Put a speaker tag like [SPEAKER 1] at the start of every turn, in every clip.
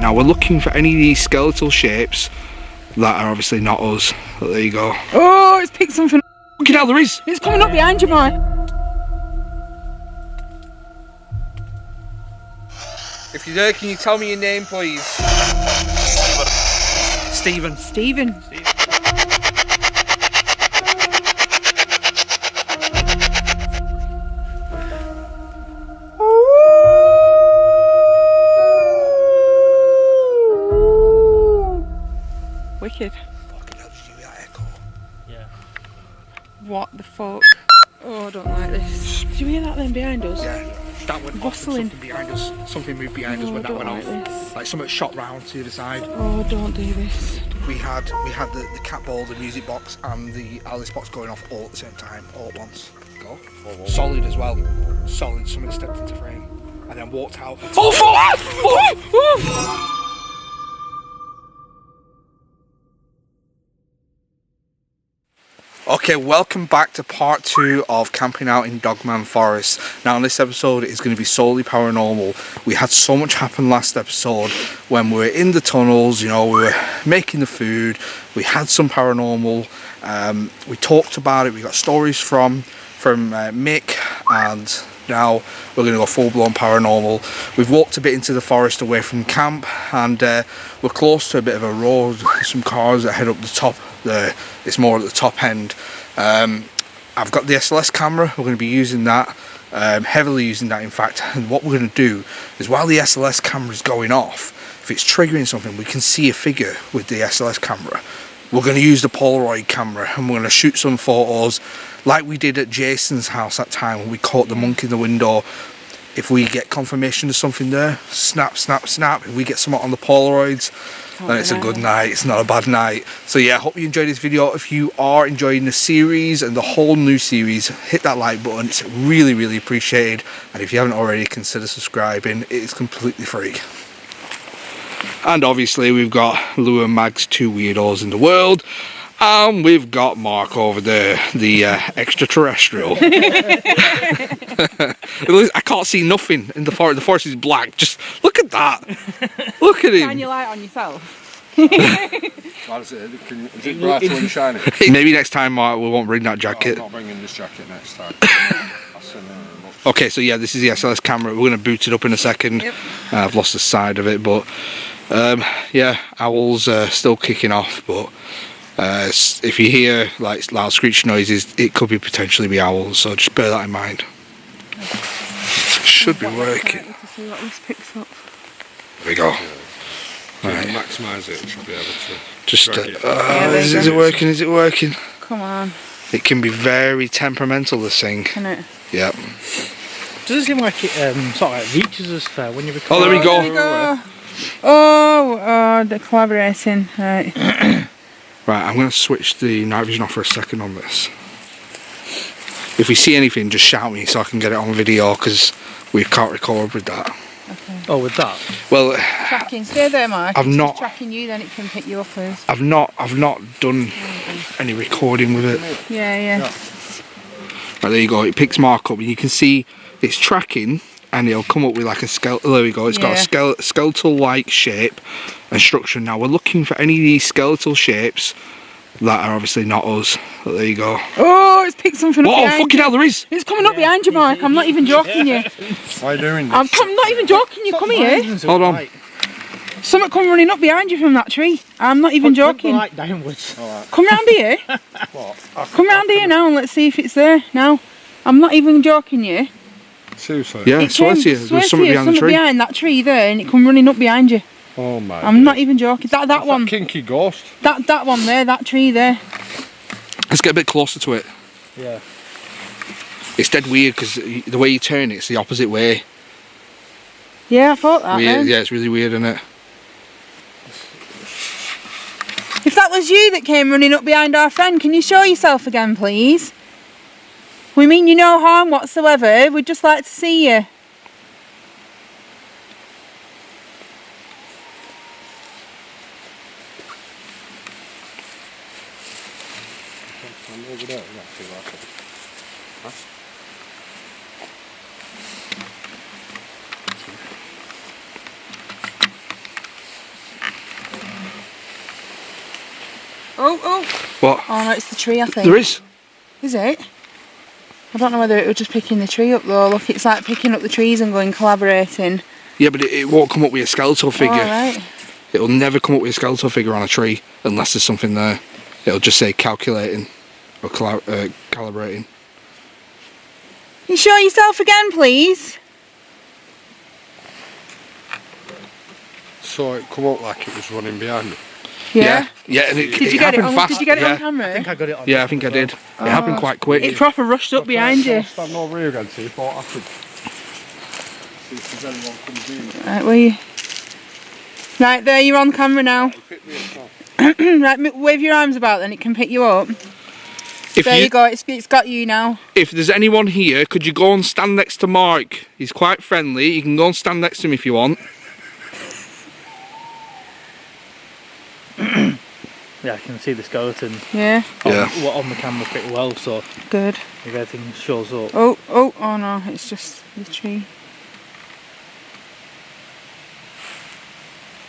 [SPEAKER 1] Now we're looking for any of these skeletal shapes that are obviously not us. But there you go.
[SPEAKER 2] Oh, it's picked something.
[SPEAKER 1] Fucking hell, there is!
[SPEAKER 2] It's coming up behind you, boy.
[SPEAKER 1] If you're there, can you tell me your name, please? Stephen.
[SPEAKER 2] Stephen. Wicked.
[SPEAKER 1] Fucking hell, did you hear that echo?
[SPEAKER 3] Yeah.
[SPEAKER 2] What the fuck? Oh, I don't like this. Did you hear that then behind us?
[SPEAKER 1] Yeah. That went off and
[SPEAKER 2] Rustling.
[SPEAKER 1] something behind us. Something moved behind us
[SPEAKER 2] Oh,
[SPEAKER 1] when
[SPEAKER 2] I
[SPEAKER 1] that went
[SPEAKER 2] don't
[SPEAKER 1] off.
[SPEAKER 2] like this.
[SPEAKER 1] Like something shot round to the other side.
[SPEAKER 2] Oh, don't do this.
[SPEAKER 1] We had the cat ball, the music box, and the Alice box going off all at the same time, all at once. Go. Solid as well. Solid. Something stepped into frame and then walked out. Oh, fuck! Oh! Okay, welcome back to part 2 of camping out in Dogman Forest. Now, in this episode, it's going to be solely paranormal. We had so much happen last episode when we were in the tunnels. You know, we were making the food. We had some paranormal. We talked about it. We got stories from Mick, and now we're going to go full-blown paranormal. We've walked a bit into the forest away from camp, and we're close to a bit of a road. Some cars that head up the top there. It's more at the top end. I've got the SLS camera. We're going to be using that, heavily using that in fact. And what we're going to do is, while the SLS camera is going off, if it's triggering something, we can see a figure with the SLS camera. We're going to use the Polaroid camera and we're going to shoot some photos like we did at Jason's house that time when we caught the monk in the window. If we get confirmation of something there, snap, snap, snap. If we get something on the Polaroids, then it's a good night. It's not a bad night. So yeah, I hope you enjoyed this video. If you are enjoying the series and the whole new series, hit that like button. It's really, really appreciated. And if you haven't already, consider subscribing. It is completely free. And obviously we've got Lou and Mag's two weirdos in the world. And we've got Mark over there, the extraterrestrial. I can't see nothing in the forest. The forest is black. Just look at that. Look at him.
[SPEAKER 2] Shine your light on yourself.
[SPEAKER 4] Is it bright when you shine it?
[SPEAKER 1] Maybe next time, Mark, we won't bring that jacket.
[SPEAKER 4] I'm not bringing this jacket next time.
[SPEAKER 1] Okay, so yeah, this is the SLS camera. We're going to boot it up in a second.
[SPEAKER 2] Yep.
[SPEAKER 1] I've lost the side of it, but yeah, owls still kicking off, but if you hear like loud screech noises, it could potentially be owls, so just bear that in mind. Should be working.
[SPEAKER 2] To see what this picks up.
[SPEAKER 1] There we go.
[SPEAKER 4] Right. Maximise it, should be able to.
[SPEAKER 1] Just
[SPEAKER 2] Yeah,
[SPEAKER 1] is it working? Is it working?
[SPEAKER 2] Come on.
[SPEAKER 1] It can be very temperamental, this thing.
[SPEAKER 2] Can it?
[SPEAKER 1] Yep.
[SPEAKER 3] Does it seem like it sort of like reaches us fair when you record?
[SPEAKER 1] Oh, there we go.
[SPEAKER 2] There we go. Oh, they're collaborating. Right.
[SPEAKER 1] Right, I'm going to switch the night vision off for a second on this. If we see anything, just shout me so I can get it on video, because we can't record with that.
[SPEAKER 2] Okay.
[SPEAKER 3] Oh, with that?
[SPEAKER 1] Well,
[SPEAKER 2] Tracking. Stay there, Mark.
[SPEAKER 1] I've
[SPEAKER 2] It's
[SPEAKER 1] not-
[SPEAKER 2] just tracking you, then it can pick you up first.
[SPEAKER 1] I've not done any recording with it.
[SPEAKER 2] Yeah.
[SPEAKER 1] Right, there you go. It picks Mark up, and you can see it's tracking, and it'll come up with like a skeletal. There we go. It's got a skeletal-like shape and structure. Now we're looking for any of these skeletal shapes that are obviously not us. But there you go.
[SPEAKER 2] Oh, it's picked something up
[SPEAKER 1] Oh,
[SPEAKER 2] behind
[SPEAKER 1] fucking
[SPEAKER 2] you.
[SPEAKER 1] hell, there is!
[SPEAKER 2] It's coming up behind you, Mark. I'm not even joking you.
[SPEAKER 4] Why are you doing this?
[SPEAKER 2] I'm not even joking you. Come here.
[SPEAKER 1] Hold on.
[SPEAKER 2] Something come running up behind you from that tree. I'm not even joking.
[SPEAKER 3] Like downwards.
[SPEAKER 4] Alright.
[SPEAKER 2] Come round here.
[SPEAKER 4] What?
[SPEAKER 2] Come round here now and let's see if it's there. Now, I'm not even joking you.
[SPEAKER 4] Seriously?
[SPEAKER 1] Yeah, I swear to you, there's something behind the tree.
[SPEAKER 2] behind that tree there, and it come running up behind you.
[SPEAKER 4] Oh my
[SPEAKER 2] I'm not even joking. That
[SPEAKER 4] That's
[SPEAKER 2] one.
[SPEAKER 4] that kinky ghost.
[SPEAKER 2] That one there. That tree there.
[SPEAKER 1] Let's get a bit closer to it.
[SPEAKER 3] Yeah.
[SPEAKER 1] It's dead weird because the way you turn it's the opposite way.
[SPEAKER 2] Yeah, I thought that.
[SPEAKER 1] Weird,
[SPEAKER 2] Then.
[SPEAKER 1] yeah, it's really weird, isn't it?
[SPEAKER 2] If that was you that came running up behind our friend, can you show yourself again, please? We mean you no harm whatsoever. We'd just like to see you.
[SPEAKER 4] I'm over there, actually, like it. Huh?
[SPEAKER 2] Oh, oh.
[SPEAKER 1] What?
[SPEAKER 2] Oh no, it's the tree, I think.
[SPEAKER 1] There is.
[SPEAKER 2] Is it? I don't know whether it was just picking the tree up though. Look, it's like picking up the trees and going collaborating.
[SPEAKER 1] Yeah, but it won't come up with a skeletal figure.
[SPEAKER 2] Oh, right.
[SPEAKER 1] It'll never come up with a skeletal figure on a tree unless there's something there. It'll just say calculating or calibrating.
[SPEAKER 2] You show yourself again, please?
[SPEAKER 4] So it come out like it was running behind me.
[SPEAKER 2] Yeah.
[SPEAKER 1] Yeah, and it,
[SPEAKER 2] Did you
[SPEAKER 1] it
[SPEAKER 2] get it
[SPEAKER 1] happened
[SPEAKER 2] on?
[SPEAKER 1] fast.
[SPEAKER 2] Did you get it
[SPEAKER 1] yeah.
[SPEAKER 2] on camera?
[SPEAKER 3] I think I got it on.
[SPEAKER 1] Yeah, I think I did. It happened quite quick.
[SPEAKER 2] It proper rushed up behind you.
[SPEAKER 4] Stand over here again, see what happens. See if there's anyone comes in.
[SPEAKER 2] Right, where you? Right there, you're on camera now.
[SPEAKER 4] He picked me up now.
[SPEAKER 2] Right, wave your arms about, then it can pick you up.
[SPEAKER 1] If
[SPEAKER 2] There you go. It's got you now.
[SPEAKER 1] If there's anyone here, could you go and stand next to Mark? He's quite friendly. You can go and stand next to him if you want.
[SPEAKER 3] Yeah, I can see the skeleton
[SPEAKER 2] Yeah.
[SPEAKER 3] on the camera pretty well, so
[SPEAKER 2] Good.
[SPEAKER 3] if everything shows up.
[SPEAKER 2] Oh no, it's just the tree.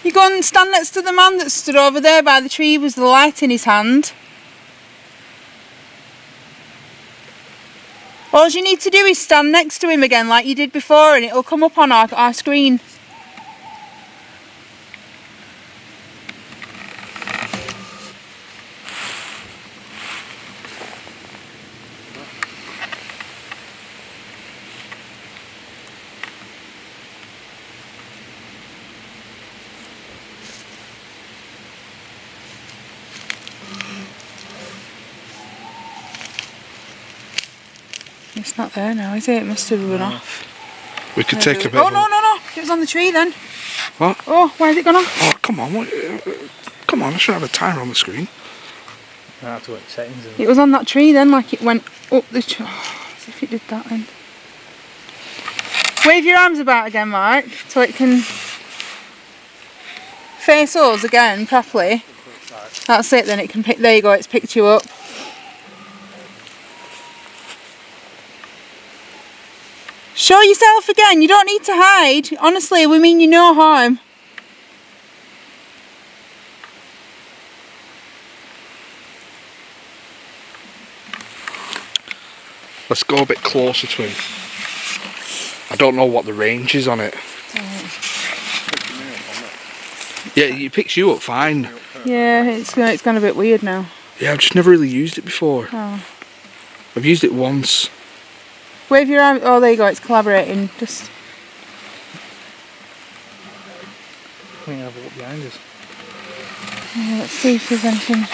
[SPEAKER 2] You go and stand next to the man that stood over there by the tree with the light in his hand. All you need to do is stand next to him again like you did before and it'll come up on our screen. It's not there now, is it? It must have run off.
[SPEAKER 1] We could take a bit.
[SPEAKER 2] Oh no! It was on the tree then.
[SPEAKER 1] What?
[SPEAKER 2] Oh, where's it gone off?
[SPEAKER 1] Oh, come on. Come on, I should have a timer on the screen.
[SPEAKER 3] I have to work settings.
[SPEAKER 2] It was on that tree then, like it went up the tree. Oh, as if it did that then. Wave your arms about again, Mark, so it can face us again properly. That's it then, it can pick, there you go, it's picked you up. Show yourself again, you don't need to hide. Honestly, we mean you no harm.
[SPEAKER 1] Let's go a bit closer to him. I don't know what the range is on it. Yeah, it picks you up fine.
[SPEAKER 2] Yeah, it's gone a bit weird now.
[SPEAKER 1] Yeah, I've just never really used it before.
[SPEAKER 2] Oh.
[SPEAKER 1] I've used it once.
[SPEAKER 2] Wave your arm. Oh, there you go. It's collaborating. Just.
[SPEAKER 3] I think I have a look behind us.
[SPEAKER 2] Yeah, let's see if there's anything.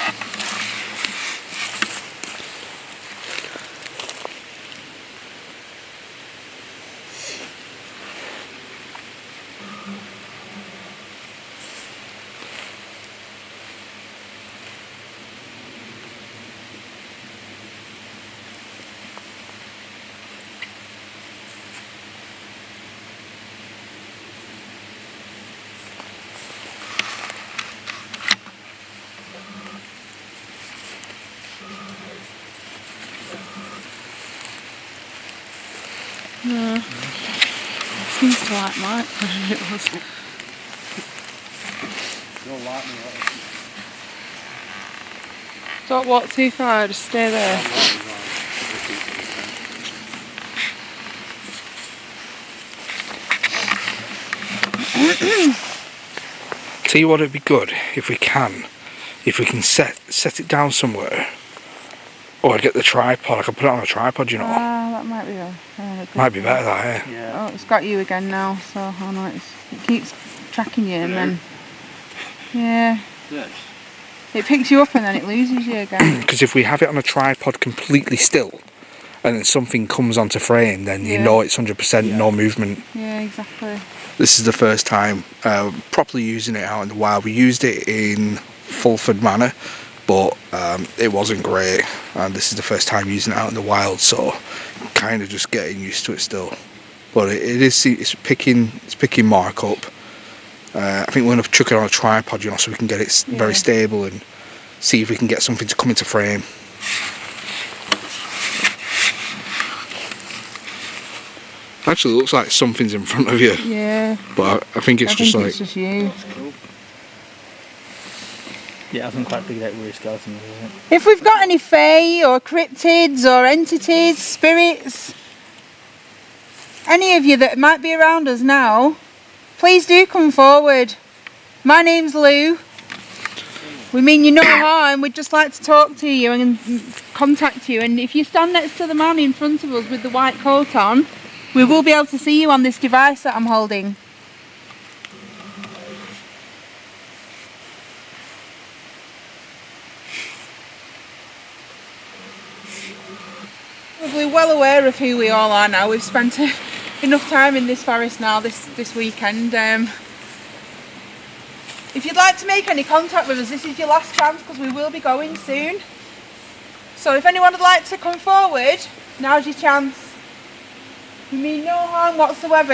[SPEAKER 2] No. Seems to like Mike, whatever it was.
[SPEAKER 4] Don't like me like that.
[SPEAKER 2] Don't walk too far, just stay there.
[SPEAKER 1] Tell you what, it'd be good if we can set it down somewhere. Or I'd get the tripod. I could put it on a tripod, you know.
[SPEAKER 2] That might be
[SPEAKER 1] Might be better, that, eh?
[SPEAKER 3] Yeah.
[SPEAKER 2] Oh, it's got you again now, so oh no, it keeps tracking you and then. Yeah.
[SPEAKER 4] Yes.
[SPEAKER 2] It picks you up and then it loses you again.
[SPEAKER 1] Because if we have it on a tripod completely still, and then something comes onto frame, then you
[SPEAKER 2] Yeah.
[SPEAKER 1] know it's 100% no movement.
[SPEAKER 2] Yeah, exactly.
[SPEAKER 1] This is the first time properly using it out in the wild. We used it in Fulford Manor, but it wasn't great, and this is the first time using it out in the wild, so kind of just getting used to it still. But it's picking Mark up. I think we're going to chuck it on a tripod, you know, so we can get it very stable and see if we can get something to come into frame. Actually, it looks like something's in front of you.
[SPEAKER 2] Yeah.
[SPEAKER 1] But I think it's just like.
[SPEAKER 2] It's just you.
[SPEAKER 3] Yeah, I haven't quite figured out where his skeleton is, isn't it?
[SPEAKER 2] If we've got any fae or cryptids or entities, spirits, any of you that might be around us now, please do come forward. My name's Lou. We mean you no harm, we'd just like to talk to you and contact you, and if you stand next to the man in front of us with the white coat on, we will be able to see you on this device that I'm holding. We're well aware of who we all are now. We've spent enough time in this forest now this weekend. If you'd like to make any contact with us, this is your last chance because we will be going soon. So if anyone would like to come forward, now's your chance. We mean no harm whatsoever.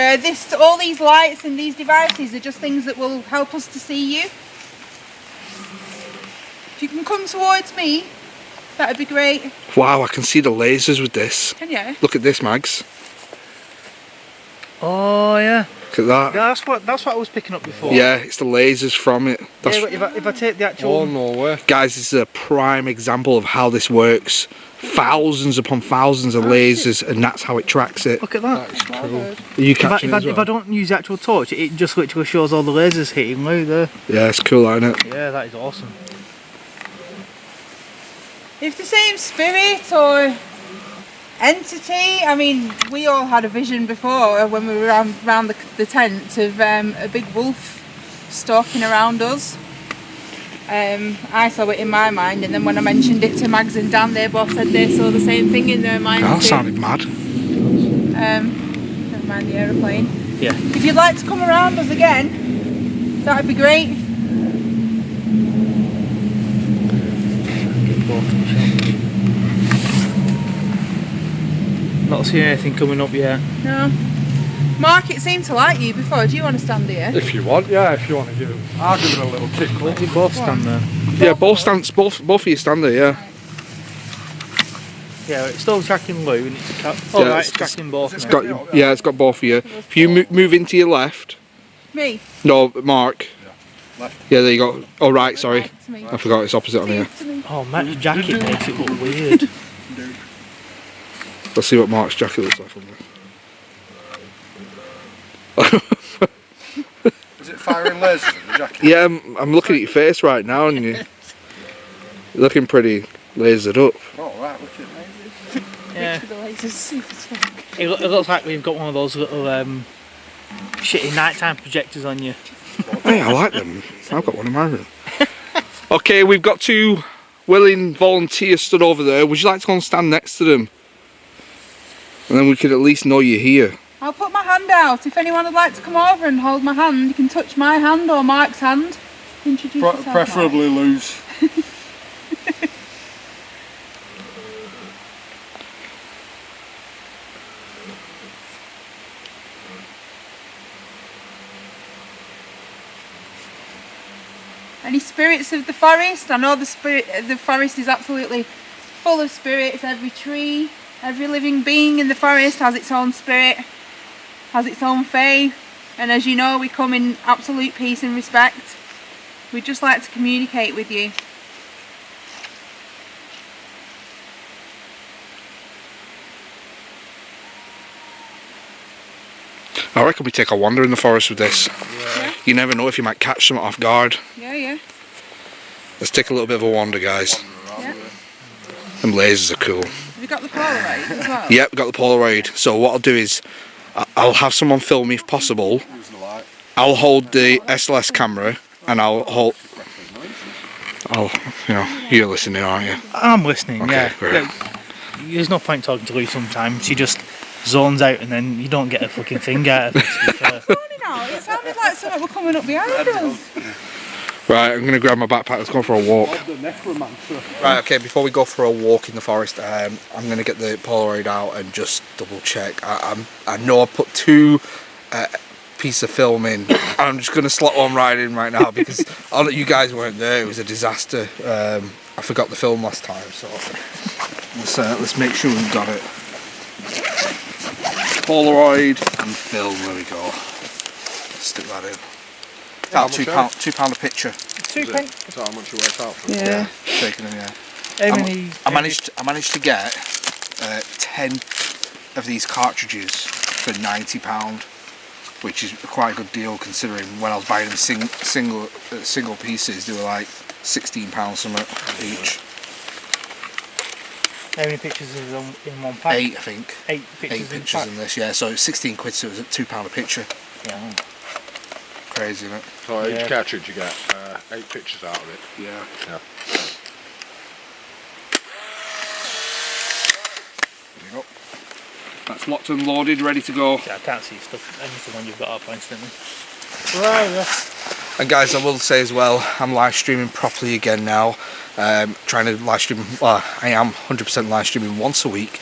[SPEAKER 2] All these lights and these devices are just things that will help us to see you. If you can come towards me, that'd be great.
[SPEAKER 1] Wow, I can see the lasers with this.
[SPEAKER 2] Can you?
[SPEAKER 1] Look at this, Mags.
[SPEAKER 3] Oh yeah.
[SPEAKER 1] Look at that.
[SPEAKER 3] Yeah, that's what I was picking up before.
[SPEAKER 1] Yeah, it's the lasers from it. That's,
[SPEAKER 3] Yeah, if I take the actual...
[SPEAKER 4] Oh, no way.
[SPEAKER 1] guys, this is a prime example of how this works. Thousands upon thousands of lasers, and that's how it tracks it.
[SPEAKER 3] Look at that.
[SPEAKER 4] That is cool.
[SPEAKER 1] Are you catching it as
[SPEAKER 3] If I
[SPEAKER 1] well?
[SPEAKER 3] don't use the actual torch, it just literally shows all the lasers hitting Lou there.
[SPEAKER 1] Yeah, it's cool, isn't it?
[SPEAKER 3] Yeah, that is awesome.
[SPEAKER 2] If the same spirit or entity, I mean, we all had a vision before when we were around the tent of a big wolf stalking around us. I saw it in my mind, and then when I mentioned it to Mags and Dan, they both said they saw the same thing in their minds.
[SPEAKER 1] That
[SPEAKER 2] too.
[SPEAKER 1] sounded mad.
[SPEAKER 2] Never mind the aeroplane.
[SPEAKER 3] Yeah.
[SPEAKER 2] If you'd like to come around us again, that'd be great.
[SPEAKER 3] Not seeing anything coming up yet.
[SPEAKER 2] No. Mark, it seemed to like you before. Do you want to stand here?
[SPEAKER 4] If you want, yeah, if you want to give him. I'll give him a little tickle.
[SPEAKER 3] Let you both stand there.
[SPEAKER 1] Yeah, both of you stand there, yeah.
[SPEAKER 3] Yeah, it's still tracking Lou and it's oh
[SPEAKER 1] Yeah,
[SPEAKER 3] right,
[SPEAKER 1] it's
[SPEAKER 3] it's tracking both.
[SPEAKER 1] It's
[SPEAKER 3] now.
[SPEAKER 1] got, yeah, it's got both of you. If you move into your left,
[SPEAKER 2] Me?
[SPEAKER 1] no, Mark.
[SPEAKER 4] Left.
[SPEAKER 1] Yeah, there you go. Oh, right, sorry.
[SPEAKER 2] Right, to me.
[SPEAKER 1] I forgot it's opposite on here.
[SPEAKER 2] To me.
[SPEAKER 3] Oh, Matt's jacket makes it look weird.
[SPEAKER 1] Let's see what Mark's jacket looks like from there.
[SPEAKER 4] Is it firing lasers in the jacket?
[SPEAKER 1] Yeah, I'm looking at your face right now, and you're looking pretty lasered up.
[SPEAKER 4] Oh, right, look at me.
[SPEAKER 3] Yeah.
[SPEAKER 2] The lasers super strong.
[SPEAKER 3] It looks like we've got one of those little shitty nighttime projectors on you.
[SPEAKER 1] Hey, I like them. I've got one in my room. Okay, we've got two willing volunteers stood over there. Would you like to go and stand next to them? And then we could at least know you're here.
[SPEAKER 2] I'll put my hand out. If anyone would like to come over and hold my hand, you can touch my hand or Mark's hand. Introduce yourself, Mark.
[SPEAKER 4] Preferably loose.
[SPEAKER 2] Any spirits of the forest? I know the forest is absolutely full of spirits. Every tree, every living being in the forest has its own spirit, has its own fae, and as you know, we come in absolute peace and respect. We'd just like to communicate with you.
[SPEAKER 1] I reckon we take a wander in the forest with this.
[SPEAKER 2] Yeah.
[SPEAKER 1] You never know if you might catch something off guard.
[SPEAKER 2] Yeah.
[SPEAKER 1] Let's take a little bit of a wander, guys.
[SPEAKER 2] Yeah.
[SPEAKER 1] Them lasers are cool.
[SPEAKER 2] Have you got the Polaroid as well?
[SPEAKER 1] Yep, got the Polaroid. So what I'll do is, I'll have someone film me if possible.
[SPEAKER 4] Use the light.
[SPEAKER 1] I'll hold the SLS camera, and I'll, you know, you're listening, aren't you?
[SPEAKER 3] I'm listening,
[SPEAKER 1] Okay,
[SPEAKER 3] yeah.
[SPEAKER 1] great.
[SPEAKER 3] Yeah. There's no point talking to Lou sometimes. She just zones out and then you don't get a fucking thing out of it, to be fair.
[SPEAKER 2] Funny now, it sounded like something were coming up behind us.
[SPEAKER 1] Right, I'm going to grab my backpack, let's go for a walk.
[SPEAKER 4] The necromancer.
[SPEAKER 1] Right, okay, before we go for a walk in the forest, I'm going to get the Polaroid out and just double check. I know I put two pieces of film in. I'm just going to slot one right in right now because you guys weren't there, it was a disaster. I forgot the film last time, so let's make sure we've got it. Polaroid and film, there we go. Stick that in. About
[SPEAKER 4] How much
[SPEAKER 1] £2 a picture.
[SPEAKER 3] £2.
[SPEAKER 4] Is that how much it works out for?
[SPEAKER 2] Yeah.
[SPEAKER 1] Taking them, yeah.
[SPEAKER 3] How many?
[SPEAKER 1] I managed to get 10 of these cartridges for £90, which is quite a good deal considering when I was buying them single pieces, they were like £16 something each.
[SPEAKER 3] How many pictures is in one pack?
[SPEAKER 1] 8, I think.
[SPEAKER 3] 8 pictures,
[SPEAKER 1] 8 pictures in this, yeah. So it's 16 quid, so it was at £2 a picture.
[SPEAKER 3] Yeah.
[SPEAKER 1] Crazy, isn't it?
[SPEAKER 4] So
[SPEAKER 3] Yeah.
[SPEAKER 4] each cartridge you get 8 pictures out of it.
[SPEAKER 1] Yeah.
[SPEAKER 4] Yeah.
[SPEAKER 1] There you go. That's locked and loaded, ready to go.
[SPEAKER 3] Yeah, I can't see stuff, anything when you've got up instantly. Right, yeah.
[SPEAKER 1] And guys, I will say as well, I'm live streaming properly again now. Trying to live stream, well, I am 100% live streaming once a week,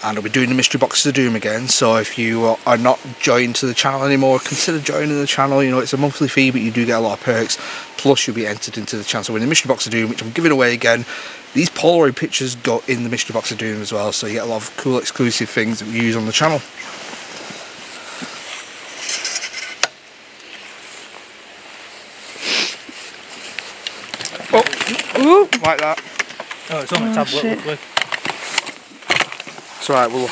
[SPEAKER 1] and I'll be doing the mystery boxes of doom again. So if you are not joined to the channel anymore, consider joining the channel. You know, it's a monthly fee, but you do get a lot of perks. Plus you'll be entered into the chance to win the mystery box of doom, which I'm giving away again. These Polaroid pictures go in the mystery box of doom as well, so you get a lot of cool exclusive things that we use on the channel. Oh, like that.
[SPEAKER 3] Oh, it's on the
[SPEAKER 2] Oh,
[SPEAKER 3] tablet.
[SPEAKER 2] shit.
[SPEAKER 3] Look.
[SPEAKER 1] It's alright, we'll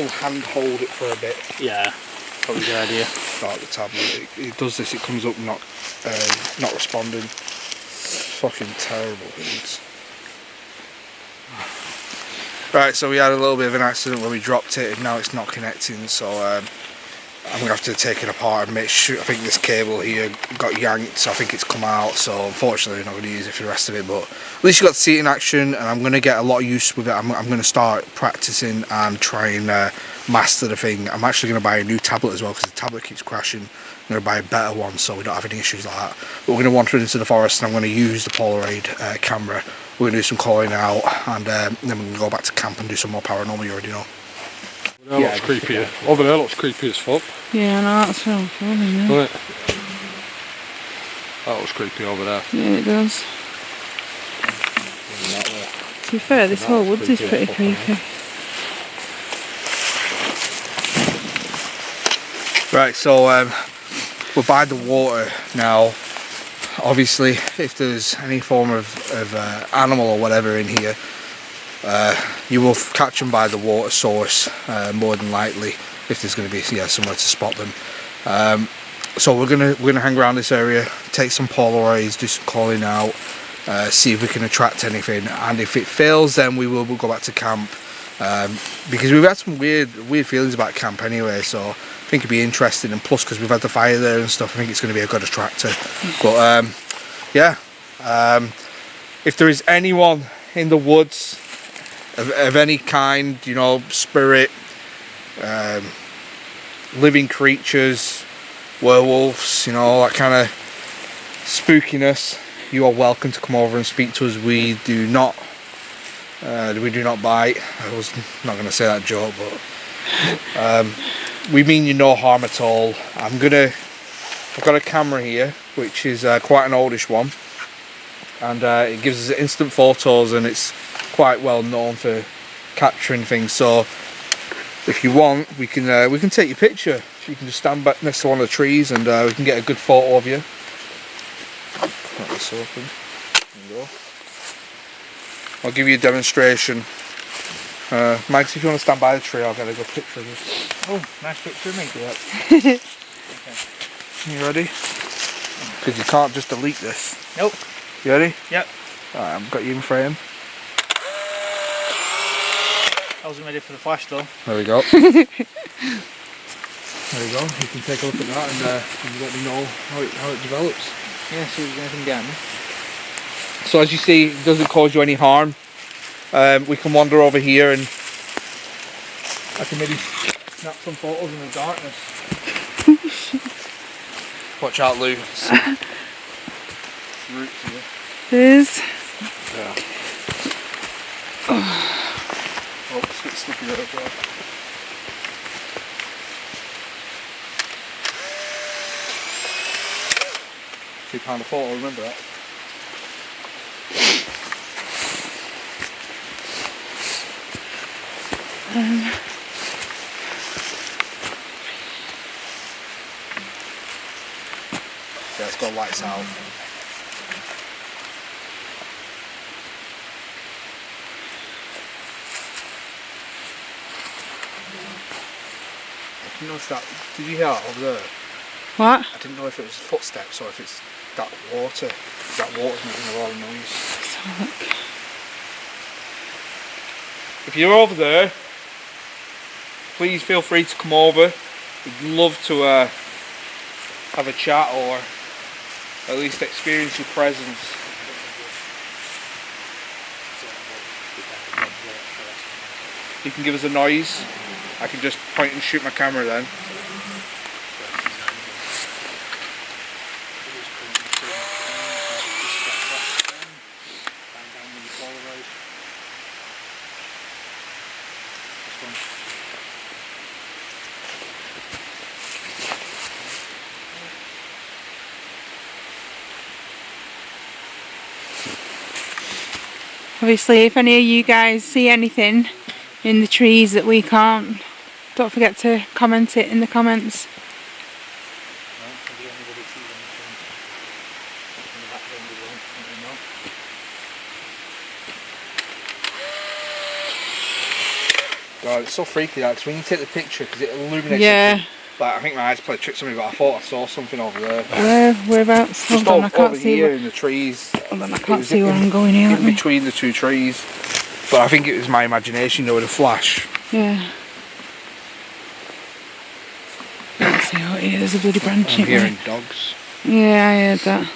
[SPEAKER 1] hand hold it for a bit.
[SPEAKER 3] Yeah, probably a good idea.
[SPEAKER 1] Start the tablet. It does this, it comes up not responding. Fucking terrible things. Right, so we had a little bit of an accident where we dropped it and now it's not connecting, so I'm going to have to take it apart and make sure. I think this cable here got yanked, so I think it's come out, so unfortunately we're not going to use it for the rest of it, but at least you got to see it in action, and I'm going to get a lot of use with it. I'm going to start practicing and try and master the thing. I'm actually going to buy a new tablet as well, because the tablet keeps crashing. I'm going to buy a better one so we don't have any issues like that. But we're going to wander into the forest and I'm going to use the Polaroid camera. We're going to do some calling out, and then we're going to go back to camp and do some more paranormal, you already know.
[SPEAKER 4] That looks creepy. Over there looks creepy as fuck.
[SPEAKER 2] Yeah, no, that's so funny, yeah.
[SPEAKER 4] Doesn't it? That looks creepy over there.
[SPEAKER 2] Yeah, it does.
[SPEAKER 4] And that there.
[SPEAKER 2] To be fair, this
[SPEAKER 4] That
[SPEAKER 2] whole
[SPEAKER 4] looks
[SPEAKER 2] woods is
[SPEAKER 4] creepy
[SPEAKER 2] pretty
[SPEAKER 4] as fuck,
[SPEAKER 2] creepy.
[SPEAKER 1] Right, so we're by the water now. Obviously, if there's any form of animal or whatever in here, you will catch them by the water source, more than likely, if there's going to be somewhere to spot them. So we're gonna hang around this area, take some Polaroids, do some calling out, see if we can attract anything, and if it fails, then we'll go back to camp. Because we've had some weird feelings about camp anyway, so I think it'd be interesting, and plus because we've had the fire there and stuff, I think it's going to be a good attractor. But yeah, if there is anyone in the woods of any kind, you know, spirit, living creatures, werewolves, you know, all that kind of spookiness, you are welcome to come over and speak to us. We do not bite. I was not going to say that joke, but we mean you no harm at all. I've got a camera here, which is quite an oldish one, and it gives us instant photos, and it's quite well known for capturing things. So if you want, we can take your picture. You can just stand back next to one of the trees, and we can get a good photo of you. Cut this open. There you go. I'll give you a demonstration. Max, if you want to stand by the tree, I'll get a good picture of this.
[SPEAKER 3] Oh, nice picture of me.
[SPEAKER 1] Yep. You ready? Because you can't just delete this.
[SPEAKER 3] Nope.
[SPEAKER 1] You ready?
[SPEAKER 3] Yep.
[SPEAKER 1] Alright, I've got you in frame.
[SPEAKER 3] I wasn't ready for the flash though.
[SPEAKER 1] There we go. There you go. You can take a look at that, and let me know how it develops.
[SPEAKER 3] Yeah, see if there's anything down there.
[SPEAKER 1] So as you see, it doesn't cause you any harm. We can wander over here, and I can maybe snap some photos in the darkness. Watch out, Lou. Roots here.
[SPEAKER 2] There's.
[SPEAKER 1] Yeah. Oh, it's a bit slippery there as well. £2 a photo, remember that? Yeah, let's go lights out. I didn't know if that. Did you hear that over there?
[SPEAKER 2] What?
[SPEAKER 1] I didn't know if it was footsteps or if it's that water. That water's making a lot of noise.
[SPEAKER 2] Let's have a look.
[SPEAKER 1] If you're over there, please feel free to come over. We'd love to have a chat or at least experience your presence. You can give us a noise. I can just point and shoot my camera then.
[SPEAKER 2] Obviously, if any of you guys see anything in the trees that we can't, don't forget to comment it in the comments.
[SPEAKER 1] God, it's so freaky that, 'cause when you take the picture, because it illuminates
[SPEAKER 2] Yeah.
[SPEAKER 1] the, like, I think my eyes played tricks on me, but I thought I saw something over there.
[SPEAKER 2] Whereabouts?
[SPEAKER 1] Just
[SPEAKER 2] Hold on, I
[SPEAKER 1] over
[SPEAKER 2] can't see.
[SPEAKER 1] here in the trees.
[SPEAKER 2] Hold on, I
[SPEAKER 1] It
[SPEAKER 2] can't
[SPEAKER 1] was
[SPEAKER 2] see where I'm going here. Let
[SPEAKER 1] in
[SPEAKER 2] me.
[SPEAKER 1] between the two trees. But I think it was my imagination, with a flash.
[SPEAKER 2] Yeah. Let's see out here. There's a bloody branch
[SPEAKER 1] I'm
[SPEAKER 2] in there.
[SPEAKER 1] hearing dogs.
[SPEAKER 2] Yeah, I heard that.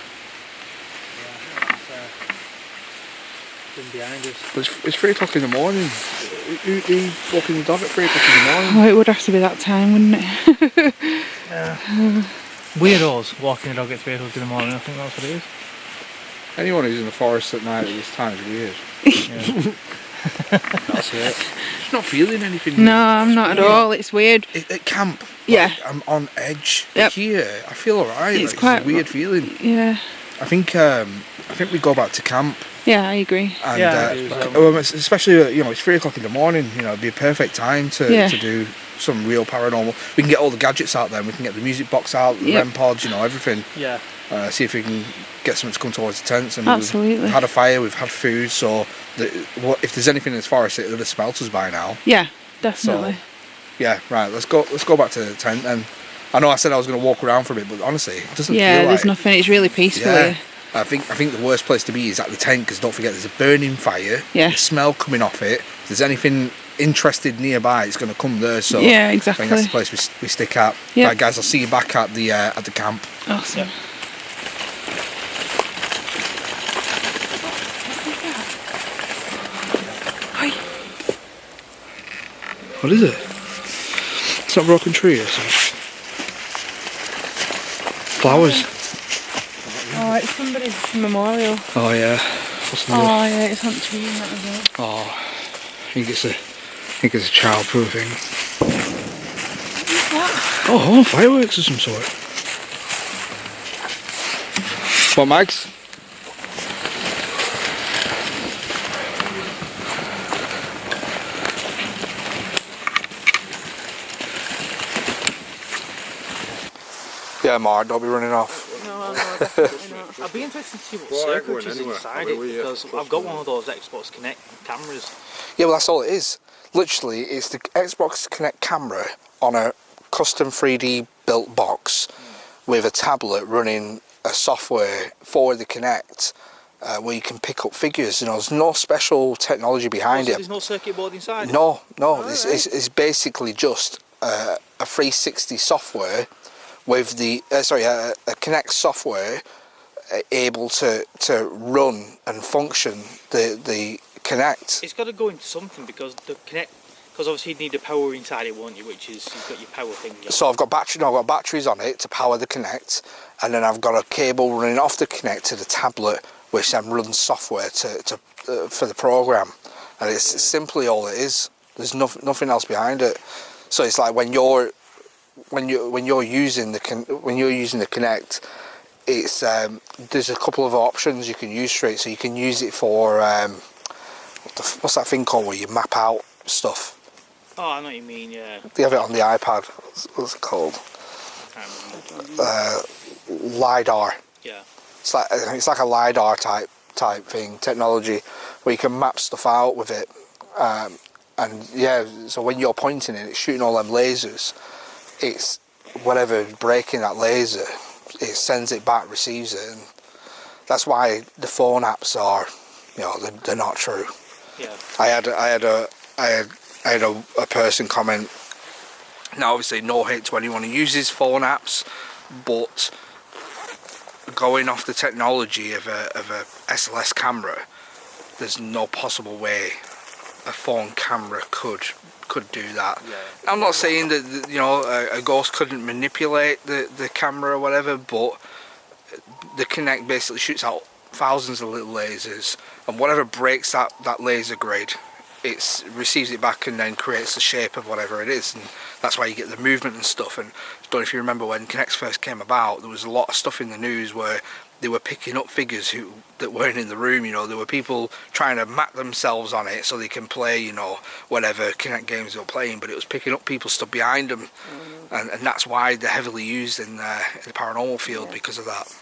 [SPEAKER 3] Behind us.
[SPEAKER 1] But it's 3 o'clock in the morning. Who's walking the dog at 3 o'clock in the morning?
[SPEAKER 2] Oh, it would have to be that time, wouldn't it?
[SPEAKER 3] Weirdos walking the dog at 3 o'clock in the morning, I think that's what it is.
[SPEAKER 1] Anyone who's in the forest at night at this time is weird.
[SPEAKER 3] Yeah.
[SPEAKER 1] That's it. Just not feeling anything.
[SPEAKER 2] No, I'm not at all. It's weird.
[SPEAKER 1] At camp,
[SPEAKER 2] Yeah.
[SPEAKER 1] like, I'm on edge.
[SPEAKER 2] Yep.
[SPEAKER 1] Here, I feel alright.
[SPEAKER 2] It's
[SPEAKER 1] It's
[SPEAKER 2] quite
[SPEAKER 1] a weird feeling.
[SPEAKER 2] Yeah.
[SPEAKER 1] I think we go back to camp,
[SPEAKER 2] Yeah, I agree.
[SPEAKER 1] and
[SPEAKER 3] Yeah, I do as
[SPEAKER 1] especially it's 3 o'clock in the morning. You know, it'd be a perfect time
[SPEAKER 2] Yeah.
[SPEAKER 1] to do some real paranormal. We can get all the gadgets out there. We can get the music box out, the
[SPEAKER 2] Yep.
[SPEAKER 1] REM pods, everything.
[SPEAKER 3] Yeah.
[SPEAKER 1] See if we can get something to come towards the tents. And
[SPEAKER 2] Absolutely.
[SPEAKER 1] we've had a fire, we've had food, so if there's anything in this forest, it would have smelt us by now.
[SPEAKER 2] Yeah, definitely.
[SPEAKER 1] Yeah, right. Let's go back to the tent. And I know I said I was going to walk around for a bit, but honestly, it doesn't
[SPEAKER 2] Yeah,
[SPEAKER 1] feel
[SPEAKER 2] there's
[SPEAKER 1] like.
[SPEAKER 2] nothing. It's really peaceful
[SPEAKER 1] Yeah.
[SPEAKER 2] here.
[SPEAKER 1] I think the worst place to be is at the tent, because don't forget there's a burning fire.
[SPEAKER 2] Yeah.
[SPEAKER 1] The smell coming off it. If there's anything interested nearby, it's going to come there. So
[SPEAKER 2] Yeah,
[SPEAKER 1] I
[SPEAKER 2] exactly.
[SPEAKER 1] think that's the place we stick at.
[SPEAKER 2] Yeah.
[SPEAKER 1] Right, guys. I'll see you back at the camp.
[SPEAKER 2] Awesome.
[SPEAKER 3] Yep.
[SPEAKER 2] Hi.
[SPEAKER 1] What is it? It's not a broken tree or something. Flowers.
[SPEAKER 2] Oh, it's somebody's memorial.
[SPEAKER 1] Oh yeah. What's the
[SPEAKER 2] Oh yeah, it's on the tree and that as well.
[SPEAKER 1] Oh, I think it's a childproof thing. Oh, fireworks of some sort. What, Mags? Yeah, Mark, don't be running off.
[SPEAKER 2] No, definitely not.
[SPEAKER 3] I'd be interested to see what
[SPEAKER 4] Well,
[SPEAKER 3] circuitry is
[SPEAKER 4] anyway.
[SPEAKER 3] inside
[SPEAKER 4] Where
[SPEAKER 3] it,
[SPEAKER 4] were you?
[SPEAKER 3] because I've got one of those Xbox Connect cameras.
[SPEAKER 1] Yeah, well, that's all it is. Literally, it's the Xbox Connect camera on a custom 3D built box with a tablet running a software for the Connect where you can pick up figures. There's no special technology behind
[SPEAKER 3] So
[SPEAKER 1] it.
[SPEAKER 3] there's no circuit board inside?
[SPEAKER 1] No,
[SPEAKER 3] Alright.
[SPEAKER 1] it's basically just a 360 software with the a Connect software able to run and function the Connect.
[SPEAKER 3] It's got to go into something, because the Connect, because obviously you'd need a power inside it, won't you? Which is, you've got your power thing. Yeah.
[SPEAKER 1] So I've got batteries on it to power the Connect, and then I've got a cable running off the Connect to the tablet, which then runs software for the program, and it's simply all it is. There's nothing else behind it. So it's like when you're using the Connect, it's there's a couple of options you can use for it. So you can use it for what's that thing called where you map out stuff?
[SPEAKER 3] Oh, I know what you mean, yeah.
[SPEAKER 1] They have it on the iPad. What's it called?
[SPEAKER 3] I can't remember.
[SPEAKER 1] LiDAR.
[SPEAKER 3] Yeah.
[SPEAKER 1] It's like a LiDAR type thing, technology, where you can map stuff out with it. And yeah, so when you're pointing it, it's shooting all them lasers. It's whatever's breaking that laser, it sends it back, receives it, and that's why the phone apps are, they're not true.
[SPEAKER 3] Yeah.
[SPEAKER 1] I had a person comment. Now, obviously, no hate to anyone who uses phone apps, but going off the technology of a SLS camera, there's no possible way a phone camera could do that.
[SPEAKER 3] Yeah.
[SPEAKER 1] I'm not saying that a ghost couldn't manipulate the camera or whatever, but the Kinect basically shoots out thousands of little lasers, and whatever breaks that laser grid, it receives it back and then creates the shape of whatever it is, and that's why you get the movement and stuff. And I don't know if you remember when Kinects first came about, there was a lot of stuff in the news where they were picking up figures that weren't in the room. There were people trying to map themselves on it so they can play, whatever Kinect games they were playing, but it was picking up people stuff behind them, and that's why they're heavily used in the paranormal field, because of that.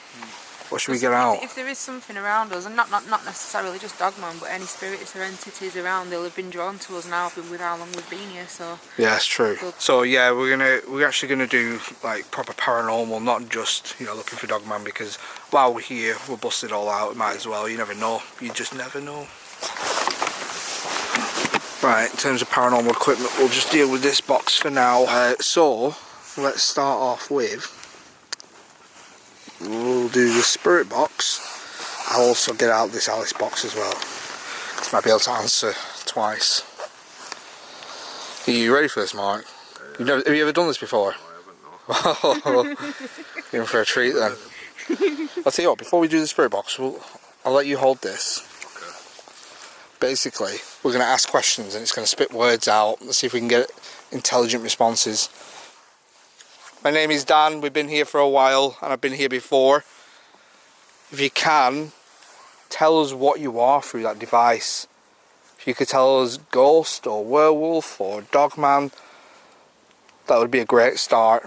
[SPEAKER 1] What should we get out?
[SPEAKER 2] If there is something around us, and not necessarily just Dogman, but any spirits or entities around, they'll have been drawn to us now with how long we've been here. So
[SPEAKER 1] yeah, it's true. So yeah, we're actually gonna do like proper paranormal, not just looking for Dogman, because while we're here, we'll bust it all out. Might as well. You never know. You just never know. Right, in terms of paranormal equipment, we'll just deal with this box for now. So let's start off with. We'll do the spirit box. I'll also get out this Alice box as well, because I might be able to answer twice. Are you ready for this, Mark? Have you ever done this before?
[SPEAKER 4] I haven't, no.
[SPEAKER 1] You're in for a treat then. I'll tell you what, before we do the spirit box, I'll let you hold this.
[SPEAKER 4] Okay.
[SPEAKER 1] Basically, we're going to ask questions and it's going to spit words out. Let's see if we can get intelligent responses. My name is Dan, we've been here for a while and I've been here before. If you can, tell us what you are through that device. If you could tell us ghost or werewolf or dogman, that would be a great start.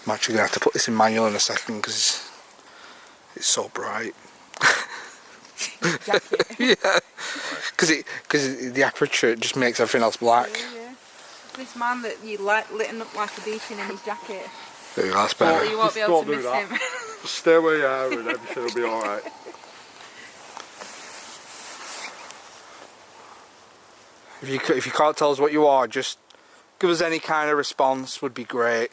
[SPEAKER 1] I'm actually going to have to put this in manual in a second because it's so bright. Yeah, because the aperture just makes everything else black.
[SPEAKER 2] yeah. This man that you lit up like a beacon in his jacket.
[SPEAKER 1] There you go, that's better.
[SPEAKER 2] So you won't be able to miss him.
[SPEAKER 4] Just stay where you are and everything will be alright.
[SPEAKER 1] If you can't tell us what you are, just give us any kind of response would be great.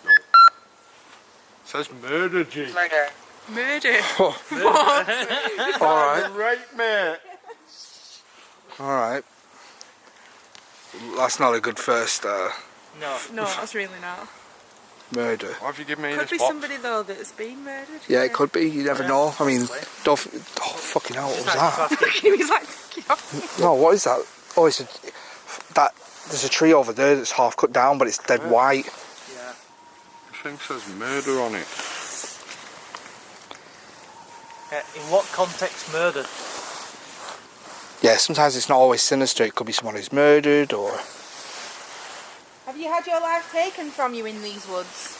[SPEAKER 4] No. It says murder, G.
[SPEAKER 2] Murder.
[SPEAKER 1] Alright.
[SPEAKER 4] Right, mate.
[SPEAKER 1] Alright. That's not a good first
[SPEAKER 3] No.
[SPEAKER 2] No, that's really not.
[SPEAKER 1] murder.
[SPEAKER 4] Why have you given me
[SPEAKER 2] Could
[SPEAKER 4] this
[SPEAKER 2] be
[SPEAKER 4] box?
[SPEAKER 2] somebody though that's been murdered.
[SPEAKER 1] Yeah, it could be, you never know. I mean, fucking hell, what was that?
[SPEAKER 2] He was like, take it off.
[SPEAKER 1] No, what is that? Oh, there's a tree over there that's half cut down, but it's dead white.
[SPEAKER 3] Yeah.
[SPEAKER 4] The thing says murder on it.
[SPEAKER 3] In what context murder?
[SPEAKER 1] Yeah, sometimes it's not always sinister. It could be someone who's murdered or...
[SPEAKER 2] Have you had your life taken from you in these woods?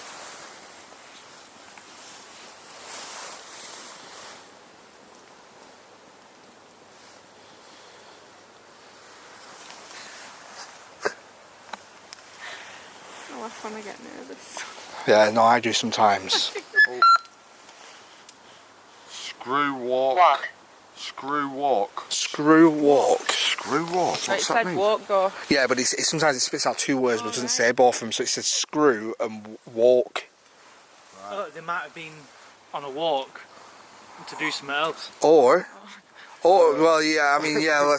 [SPEAKER 2] I laugh when I get nervous.
[SPEAKER 1] Yeah, no, I do sometimes.
[SPEAKER 4] Screw walk. Screw walk.
[SPEAKER 1] Screw walk.
[SPEAKER 4] Screw walk?
[SPEAKER 2] It
[SPEAKER 4] What's that
[SPEAKER 2] said
[SPEAKER 4] mean?
[SPEAKER 2] walk go.
[SPEAKER 1] Yeah, but sometimes it spits out two words, but it doesn't say both of them. So it says screw and walk.
[SPEAKER 3] Oh, they might have been on a walk to do something else.
[SPEAKER 1] Or well, yeah, I mean, yeah,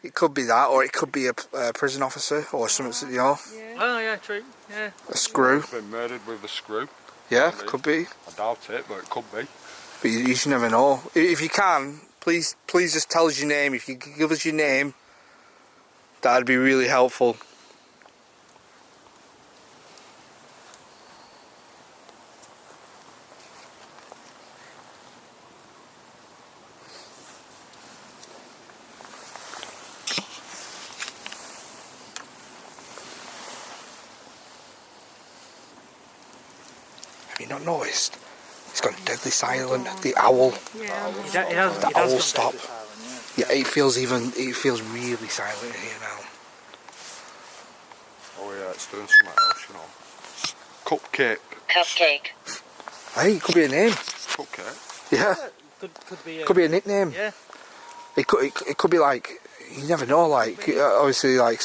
[SPEAKER 1] it could be that, or it could be a prison officer or something,
[SPEAKER 2] Yeah.
[SPEAKER 3] Oh yeah, true. Yeah.
[SPEAKER 1] a screw.
[SPEAKER 4] Been murdered with a screw.
[SPEAKER 1] Yeah, could be.
[SPEAKER 4] I doubt it, but it could be.
[SPEAKER 1] But you should never know. If you can, please just tell us your name. If you could give us your name, that'd be really helpful. you not noticed? It's gone deadly silent. The owl. The owl stop. Yeah, it feels really silent in here now.
[SPEAKER 4] Oh yeah, it's doing something else, you know. Cupcake.
[SPEAKER 1] Hey, it could be a name.
[SPEAKER 4] Cupcake?
[SPEAKER 1] Yeah. Could be a nickname.
[SPEAKER 3] Yeah.
[SPEAKER 1] It could be like, you never know, like, obviously like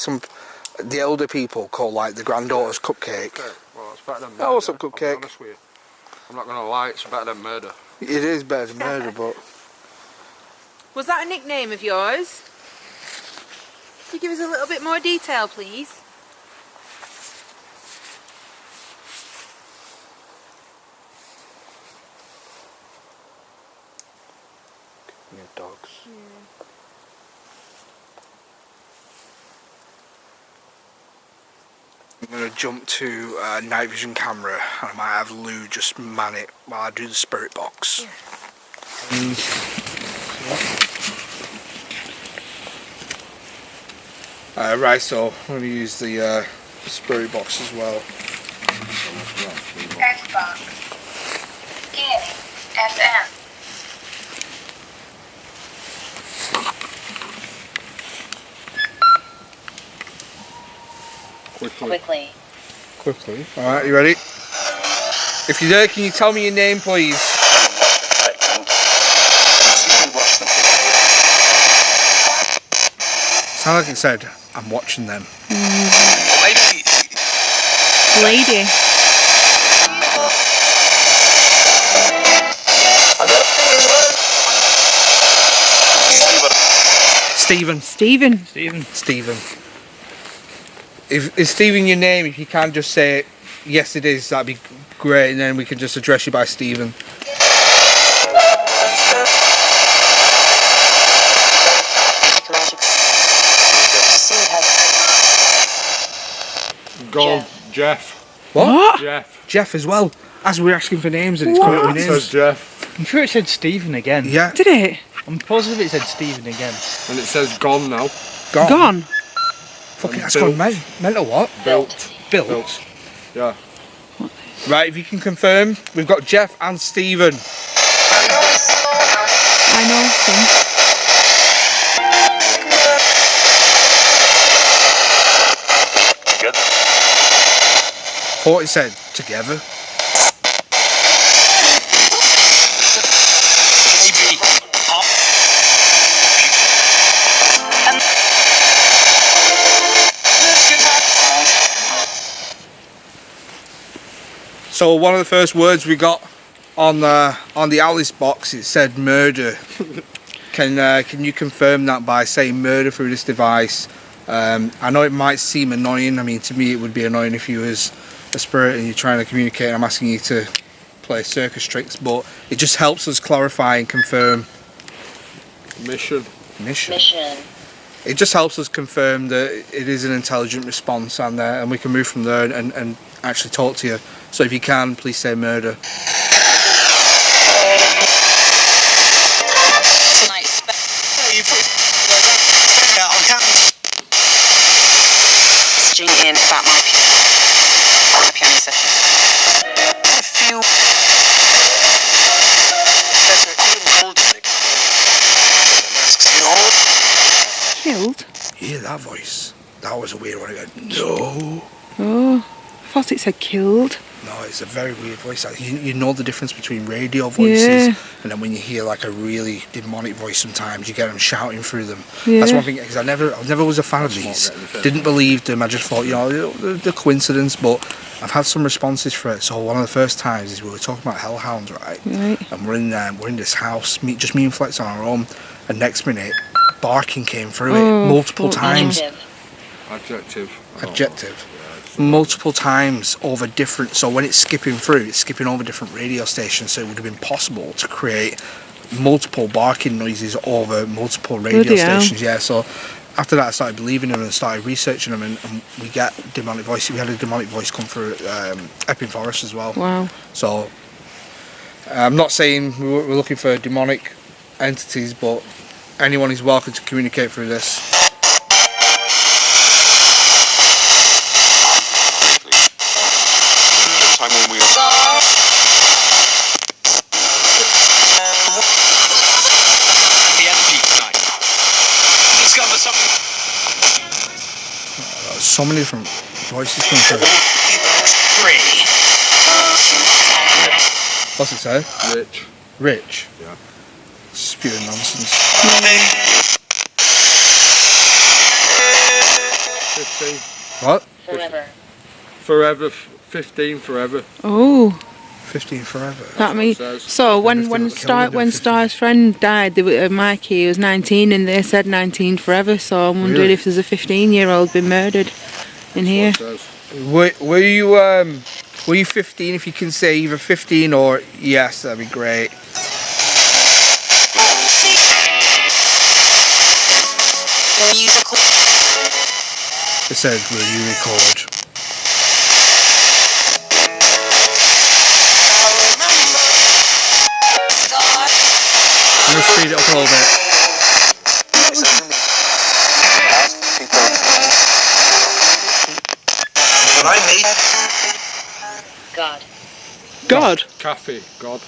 [SPEAKER 1] the elder people call like the granddaughters Cupcake.
[SPEAKER 4] Well, it's better than murder.
[SPEAKER 1] Oh, what's up,
[SPEAKER 4] I'll be
[SPEAKER 1] Cupcake?
[SPEAKER 4] honest with you. I'm not going to lie, it's better than murder.
[SPEAKER 1] It is better than murder, but...
[SPEAKER 2] Was that a nickname of yours? Could you give us a little bit more detail, please?
[SPEAKER 1] Yeah, dogs. I'm going to jump to a night vision camera and I might have Lou just man it while I do the spirit box. Right, so I'm going to use the spirit box as well.
[SPEAKER 5] Xbox. Scanning. FM. Quickly.
[SPEAKER 1] Quickly. Alright, you ready? If you're there, can you tell me your name, please? Sound like it said, I'm watching them.
[SPEAKER 2] Lady.
[SPEAKER 1] Stephen.
[SPEAKER 2] Stephen.
[SPEAKER 1] If is Stephen your name, if you can just say it, yes it is, that'd be great, and then we can just address you by Stephen.
[SPEAKER 4] Go, Jeff.
[SPEAKER 1] What?
[SPEAKER 4] Jeff.
[SPEAKER 1] Jeff as well. As we're asking for names and it's coming up with
[SPEAKER 4] It
[SPEAKER 1] names.
[SPEAKER 4] says Jeff.
[SPEAKER 3] I'm sure it said Stephen again.
[SPEAKER 1] Yeah.
[SPEAKER 2] Did it?
[SPEAKER 3] I'm positive it said Stephen again.
[SPEAKER 4] And it says gone now.
[SPEAKER 2] Gone.
[SPEAKER 1] Fucking, that's
[SPEAKER 4] Built.
[SPEAKER 1] gone mental what?
[SPEAKER 4] Built.
[SPEAKER 1] Built.
[SPEAKER 4] Yeah.
[SPEAKER 1] Right, if you can confirm, we've got Jeff and Stephen.
[SPEAKER 2] I know some.
[SPEAKER 1] Thought it said together. So one of the first words we got on the Alice box, it said murder. Can you confirm that by saying murder through this device? I know it might seem annoying. I mean, to me it would be annoying if you was a spirit and you're trying to communicate and I'm asking you to play circus tricks, but it just helps us clarify and confirm.
[SPEAKER 4] Mission.
[SPEAKER 1] It just helps us confirm that it is an intelligent response and we can move from there and actually talk to you. So if you can, please say murder.
[SPEAKER 6] Messaging in about my piano session. I feel
[SPEAKER 2] Killed?
[SPEAKER 1] You hear that voice? That was a weird one again. No.
[SPEAKER 2] Oh, I thought it said killed.
[SPEAKER 1] No, it's a very weird voice. You know the difference between radio voices
[SPEAKER 2] Yeah.
[SPEAKER 1] and then when you hear like a really demonic voice sometimes you get them shouting through them.
[SPEAKER 2] Yeah.
[SPEAKER 1] That's one thing, because I never was a fan of these. Didn't believe them. I just thought, the coincidence, but I've had some responses for it. So one of the first times is we were talking about hellhounds, right? And we're in this house, just me and Flex on our own, and next minute barking came through it multiple times.
[SPEAKER 4] Adjective.
[SPEAKER 1] Multiple times over different, so when it's skipping through, it's skipping over different radio stations, so it would have been possible to create multiple barking noises over multiple radio
[SPEAKER 2] Bloody hell.
[SPEAKER 1] stations. Yeah, so after that I started believing them and started researching them, and we get demonic voice. We had a demonic voice come through Epping Forest as well.
[SPEAKER 2] Wow.
[SPEAKER 1] So I'm not saying we're looking for demonic entities, but anyone is welcome to communicate through this.
[SPEAKER 7] Time when we
[SPEAKER 1] so many different voices coming through. What's it say?
[SPEAKER 4] Rich.
[SPEAKER 1] Rich?
[SPEAKER 4] Yeah.
[SPEAKER 1] Spewing nonsense.
[SPEAKER 4] 15.
[SPEAKER 1] What?
[SPEAKER 5] Forever.
[SPEAKER 4] Forever. 15 forever.
[SPEAKER 2] Oh,
[SPEAKER 1] 15 forever.
[SPEAKER 2] that means.
[SPEAKER 4] says.
[SPEAKER 2] So when
[SPEAKER 1] 15
[SPEAKER 2] when
[SPEAKER 1] on the calendar,
[SPEAKER 2] when
[SPEAKER 1] 15.
[SPEAKER 2] Star's friend died, they were, Mikey was 19, and they said 19 forever. So I'm wondering
[SPEAKER 1] Really?
[SPEAKER 2] if there's a 15-year-old been murdered in here.
[SPEAKER 4] It says.
[SPEAKER 1] Were you 15? If you can say either 15 or yes, that'd be great.
[SPEAKER 6] Musical.
[SPEAKER 1] It said, will you record? I'm gonna speed it up a little bit.
[SPEAKER 6] But I made
[SPEAKER 5] God.
[SPEAKER 2] God.
[SPEAKER 4] Kathy. God.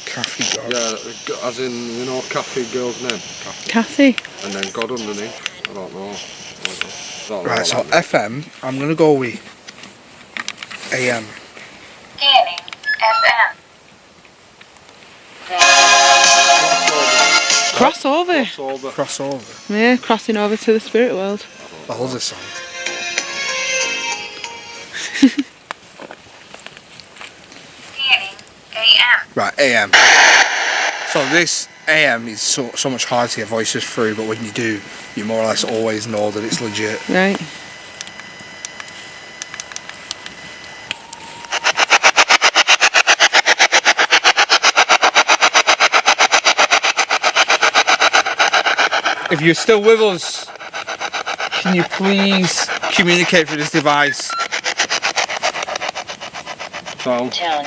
[SPEAKER 1] Kathy God.
[SPEAKER 4] Yeah, as in, you know, Kathy girl's name. Kathy.
[SPEAKER 2] Kathy.
[SPEAKER 4] And then God underneath. I don't know. Don't know
[SPEAKER 1] Right, so
[SPEAKER 4] what that
[SPEAKER 1] FM, I'm gonna go with AM.
[SPEAKER 5] Scanning. FM.
[SPEAKER 2] Crossover.
[SPEAKER 4] is. Crossover.
[SPEAKER 1] Crossover.
[SPEAKER 2] Yeah, crossing over to the spirit world.
[SPEAKER 1] I love this song.
[SPEAKER 5] Scanning. AM.
[SPEAKER 1] Right, AM. So this AM is so much harder to get voices through, but when you do, you more or less always know that it's legit.
[SPEAKER 2] Right.
[SPEAKER 1] If you're still with us, can you please communicate through this device?
[SPEAKER 4] Sound.
[SPEAKER 5] Tone.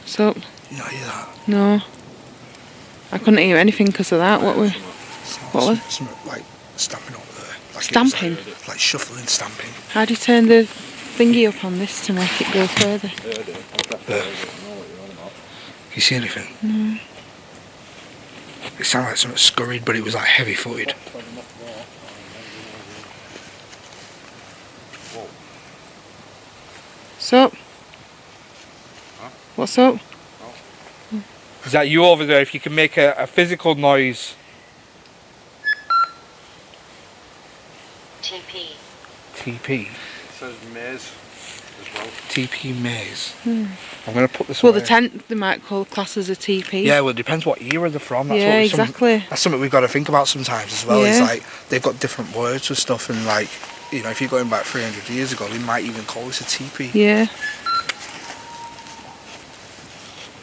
[SPEAKER 2] So,
[SPEAKER 1] You not hear that?
[SPEAKER 2] no. I couldn't hear anything because of that. What was?
[SPEAKER 1] Something like stamping over there. Like
[SPEAKER 2] Stamping?
[SPEAKER 1] It was like shuffling, stamping.
[SPEAKER 2] How do you turn the thingy up on this to make it go further?
[SPEAKER 1] Can you see anything? No. It sounded like something scurried, but it was like heavy footed.
[SPEAKER 2] What's up? What's up?
[SPEAKER 1] Is that you over there? If you can make a physical noise.
[SPEAKER 5] TP.
[SPEAKER 1] TP.
[SPEAKER 4] It says maze as well.
[SPEAKER 1] TP maze. I'm going to put this
[SPEAKER 2] Well,
[SPEAKER 1] away.
[SPEAKER 2] the tent they might call class as a TP.
[SPEAKER 1] Yeah, well, it depends what era they're from. That's
[SPEAKER 2] Yeah,
[SPEAKER 1] what
[SPEAKER 2] exactly.
[SPEAKER 1] That's something we've got to think about sometimes as well. It's
[SPEAKER 2] Yeah.
[SPEAKER 1] like they've got different words for stuff, and like, you know, if you're going back 300 years ago, they might even call this a teepee.
[SPEAKER 2] Yeah.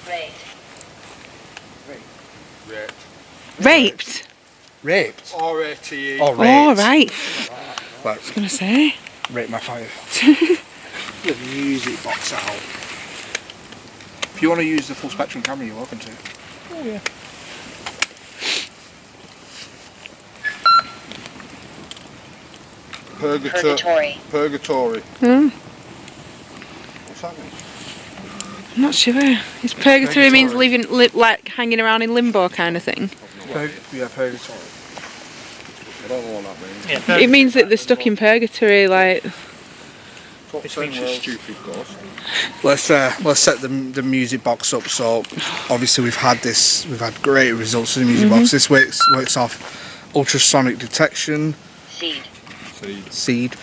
[SPEAKER 5] Raid.
[SPEAKER 2] Raped.
[SPEAKER 1] Raped.
[SPEAKER 4] R-A-T-E.
[SPEAKER 1] Oh, raped.
[SPEAKER 2] Oh, right.
[SPEAKER 1] Like,
[SPEAKER 2] I was gonna say.
[SPEAKER 1] rape my fire. The music box out. If you want to use the full spectrum camera, you're welcome to.
[SPEAKER 3] Oh yeah.
[SPEAKER 5] Purgatory.
[SPEAKER 4] Purgatory.
[SPEAKER 2] Hmm.
[SPEAKER 4] What's that mean?
[SPEAKER 2] I'm not sure. It's purgatory means living, like hanging around in limbo kind of thing.
[SPEAKER 1] Yeah, purgatory.
[SPEAKER 4] I don't know what that means.
[SPEAKER 3] Yeah.
[SPEAKER 2] It means that they're stuck in purgatory, like.
[SPEAKER 4] What
[SPEAKER 3] Between
[SPEAKER 4] sense, you
[SPEAKER 3] worlds.
[SPEAKER 4] stupid ghost?
[SPEAKER 1] Let's set the music box up. So obviously we've had great results in the music box. This works off ultrasonic detection.
[SPEAKER 5] Seed.
[SPEAKER 1] Seed.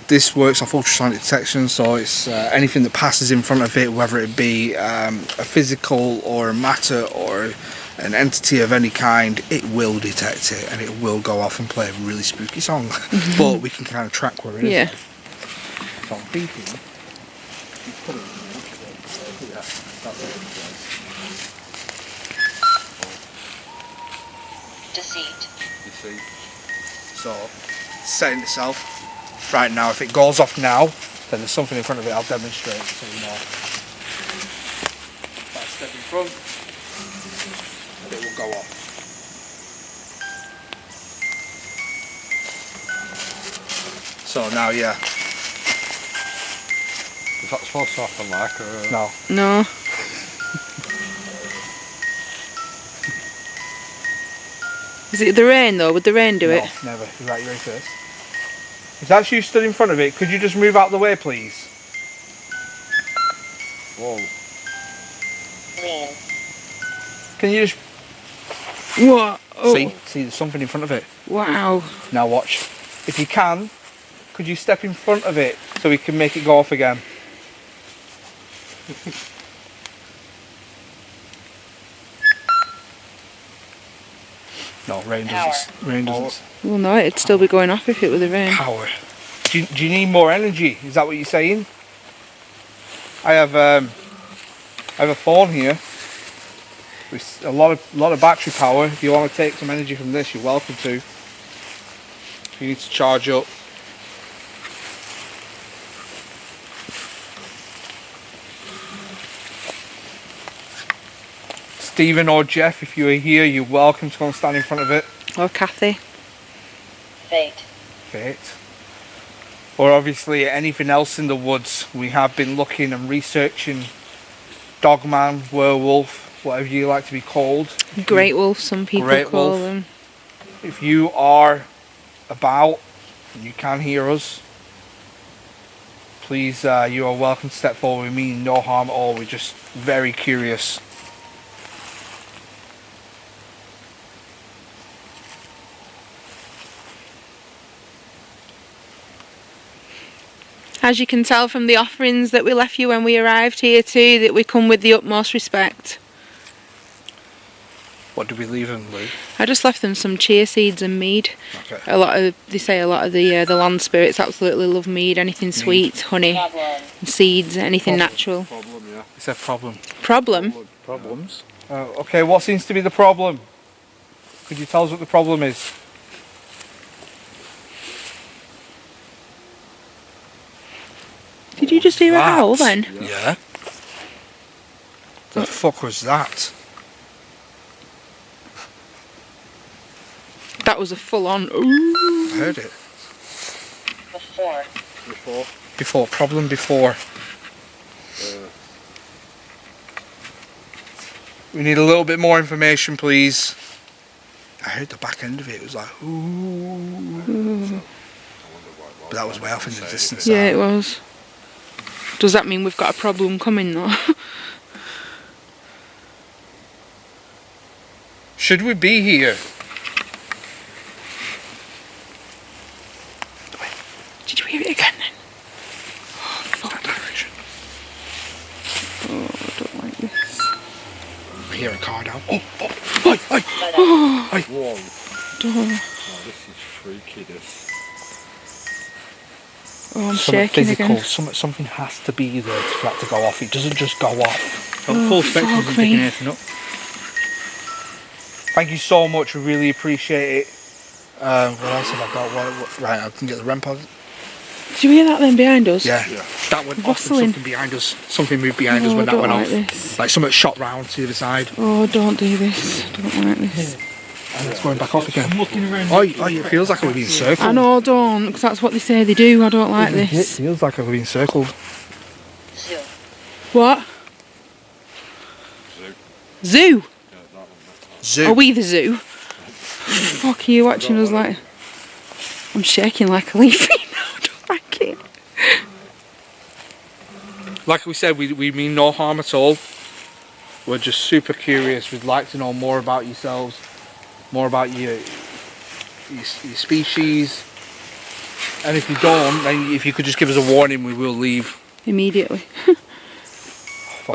[SPEAKER 1] This works off ultrasonic detection, so it's anything that passes in front of it, whether it be a physical or a matter or an entity of any kind, it will detect it and it will go off and play a really spooky song. But we can kind of track where it is.
[SPEAKER 2] Yeah.
[SPEAKER 1] So I'm thinking, you put it in there. Yeah, that's it.
[SPEAKER 5] Deceit.
[SPEAKER 4] You see?
[SPEAKER 1] So, setting itself right now. If it goes off now, Then there's something in front of it. I'll demonstrate so you know. If I step in front, and it will go off. So now, yeah.
[SPEAKER 4] Is that supposed to happen like
[SPEAKER 1] No.
[SPEAKER 2] No. Is it the rain though? Would the rain do it?
[SPEAKER 1] No, never. Right, you ready for this? If that's you stood in front of it, could you just move out the way, please?
[SPEAKER 4] Whoa.
[SPEAKER 5] Lean.
[SPEAKER 1] Can you just
[SPEAKER 2] What? Oh.
[SPEAKER 1] see? There's something in front of it.
[SPEAKER 2] Wow.
[SPEAKER 1] Now watch. If you can, could you step in front of it so we can make it go off again? No, rain doesn't. Rain doesn't.
[SPEAKER 2] Well, no, it'd still be going off if it were the rain.
[SPEAKER 1] Power. Do you need more energy? Is that what you're saying? I have a phone here with a lot of battery power. If you want to take some energy from this, you're welcome to. If you need to charge up. Stephen or Jeff, if you are here, you're welcome to go and stand in front of it.
[SPEAKER 2] Or Kathy.
[SPEAKER 5] Fate.
[SPEAKER 1] Fate. Or obviously anything else in the woods. We have been looking and researching Dogman, werewolf, whatever you like to be called.
[SPEAKER 2] Great wolf, some people
[SPEAKER 1] Great
[SPEAKER 2] call
[SPEAKER 1] wolf.
[SPEAKER 2] them.
[SPEAKER 1] If you are about and you can hear us, please, you are welcome to step forward. We mean no harm at all. We're just very curious.
[SPEAKER 2] As you can tell from the offerings that we left you when we arrived here too, that we come with the utmost respect.
[SPEAKER 1] What did we leave them, Lou?
[SPEAKER 2] I just left them some chia seeds and mead.
[SPEAKER 1] Okay.
[SPEAKER 2] They say a lot of the land spirits absolutely love mead, anything sweet, honey,
[SPEAKER 5] Problem.
[SPEAKER 2] seeds, anything natural.
[SPEAKER 4] problem, yeah.
[SPEAKER 1] It's a problem.
[SPEAKER 2] Problem?
[SPEAKER 1] Problems? Okay, what seems to be the problem? Could you tell us what the problem is?
[SPEAKER 2] Did you just hear a howl then?
[SPEAKER 1] Yeah. The fuck was that?
[SPEAKER 2] That was a full on ooh.
[SPEAKER 1] I heard it.
[SPEAKER 5] Before.
[SPEAKER 1] Before, problem before. We need a little bit more information, please. I heard the back end of it. It was like, ooh. But that was way off in the distance.
[SPEAKER 2] Yeah, it was. Does that mean we've got a problem coming though?
[SPEAKER 1] Should we be here?
[SPEAKER 2] Did you hear it again then?
[SPEAKER 1] That direction.
[SPEAKER 2] Oh, I don't like this.
[SPEAKER 1] I hear a car down. Oh,
[SPEAKER 4] Whoa.
[SPEAKER 2] Don't.
[SPEAKER 4] Oh, this is freaky, this.
[SPEAKER 2] Oh, I'm
[SPEAKER 1] Something
[SPEAKER 2] shaking
[SPEAKER 1] physical.
[SPEAKER 2] again.
[SPEAKER 1] Something has to be there for that to go off. It doesn't just go off.
[SPEAKER 3] Full spectrum
[SPEAKER 2] fuck
[SPEAKER 3] isn't
[SPEAKER 2] me.
[SPEAKER 3] picking anything up.
[SPEAKER 1] Thank you so much. We really appreciate it. What else have I got? Right, I can get the REM pod.
[SPEAKER 2] Did you hear that then behind us?
[SPEAKER 1] Yeah. That went off and
[SPEAKER 2] Rustling.
[SPEAKER 1] something behind us. Something moved behind us
[SPEAKER 2] Oh,
[SPEAKER 1] when
[SPEAKER 2] I
[SPEAKER 1] that went
[SPEAKER 2] don't
[SPEAKER 1] off.
[SPEAKER 2] like this.
[SPEAKER 1] Like something shot round to the other side.
[SPEAKER 2] Oh, don't do this. I don't like this.
[SPEAKER 1] And it's going back off again.
[SPEAKER 3] I'm looking around.
[SPEAKER 1] Oh, it feels like we're being circled.
[SPEAKER 2] I know, don't, because that's what they say they do. I don't like
[SPEAKER 1] It
[SPEAKER 2] this.
[SPEAKER 1] feels like we're being circled.
[SPEAKER 5] Zoo.
[SPEAKER 2] What?
[SPEAKER 4] Zoo.
[SPEAKER 2] Zoo?
[SPEAKER 4] Yeah, that one.
[SPEAKER 1] Zoo.
[SPEAKER 2] Are we the zoo? Fuck, are you watching us like... I'm shaking like a leaf. I don't like it.
[SPEAKER 1] Like we said, we mean no harm at all. We're just super curious. We'd like to know more about yourselves, more about your species. And if you don't, then if you could just give us a warning, we will leave.
[SPEAKER 2] Immediately.
[SPEAKER 1] Fucking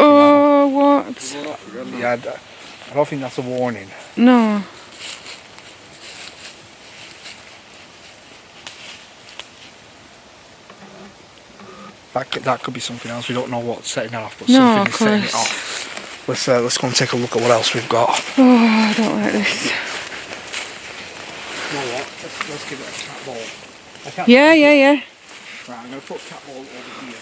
[SPEAKER 2] Oh, what?
[SPEAKER 1] hell. Yeah, I don't think that's a warning.
[SPEAKER 2] No.
[SPEAKER 1] That could be something else. We don't know what's setting it off, but
[SPEAKER 2] No,
[SPEAKER 1] something
[SPEAKER 2] of
[SPEAKER 1] is setting it
[SPEAKER 2] course.
[SPEAKER 1] off. Let's go and take a look at what else we've got.
[SPEAKER 2] Oh, I don't like this.
[SPEAKER 1] You know what? Let's give it a cat ball.
[SPEAKER 2] Yeah.
[SPEAKER 1] Right, I'm going to put cat ball over here.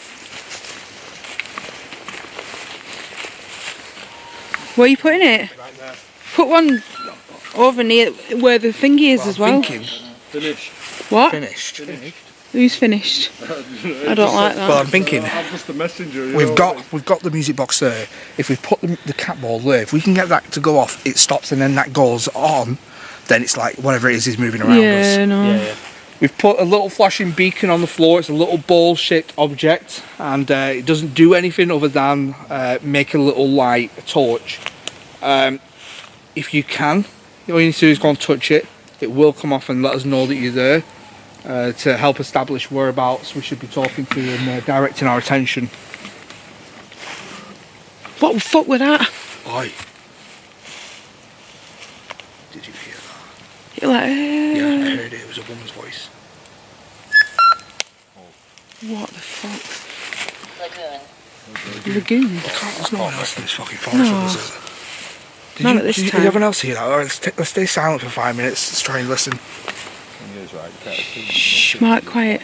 [SPEAKER 2] Where are you putting it?
[SPEAKER 4] Right there.
[SPEAKER 2] Put one over near where the thingy is as well.
[SPEAKER 1] Thinking
[SPEAKER 4] Finished.
[SPEAKER 2] What?
[SPEAKER 1] finished.
[SPEAKER 2] Who's finished? I don't like that.
[SPEAKER 1] Well, I'm thinking
[SPEAKER 4] I'm just a messenger. you
[SPEAKER 1] we've
[SPEAKER 4] know.
[SPEAKER 1] got the music box there. If we put the cat ball there, if we can get that to go off, it stops and then that goes on. Then it's like whatever it is moving around us.
[SPEAKER 2] Yeah, no.
[SPEAKER 3] Yeah.
[SPEAKER 1] We've put a little flashing beacon on the floor. It's a little ball-shaped object, and it doesn't do anything other than make a little light, a torch. If you can, all you need to do is go and touch it. It will come off and let us know that you're there to help establish whereabouts we should be talking to and directing our attention.
[SPEAKER 2] What the fuck was that?
[SPEAKER 1] Oi. Did you hear that?
[SPEAKER 2] You're like,
[SPEAKER 1] Yeah, I heard it. It was a woman's voice.
[SPEAKER 2] what the fuck?
[SPEAKER 5] Lagoon.
[SPEAKER 2] Lagoon.
[SPEAKER 1] There's no one else in this fucking forest
[SPEAKER 2] No.
[SPEAKER 1] with us, is there?
[SPEAKER 2] Not at this
[SPEAKER 1] did
[SPEAKER 2] time.
[SPEAKER 1] anyone else hear that? Alright, let's stay silent for 5 minutes. Let's try and listen.
[SPEAKER 4] He is right.
[SPEAKER 2] Shh, Mark, quiet.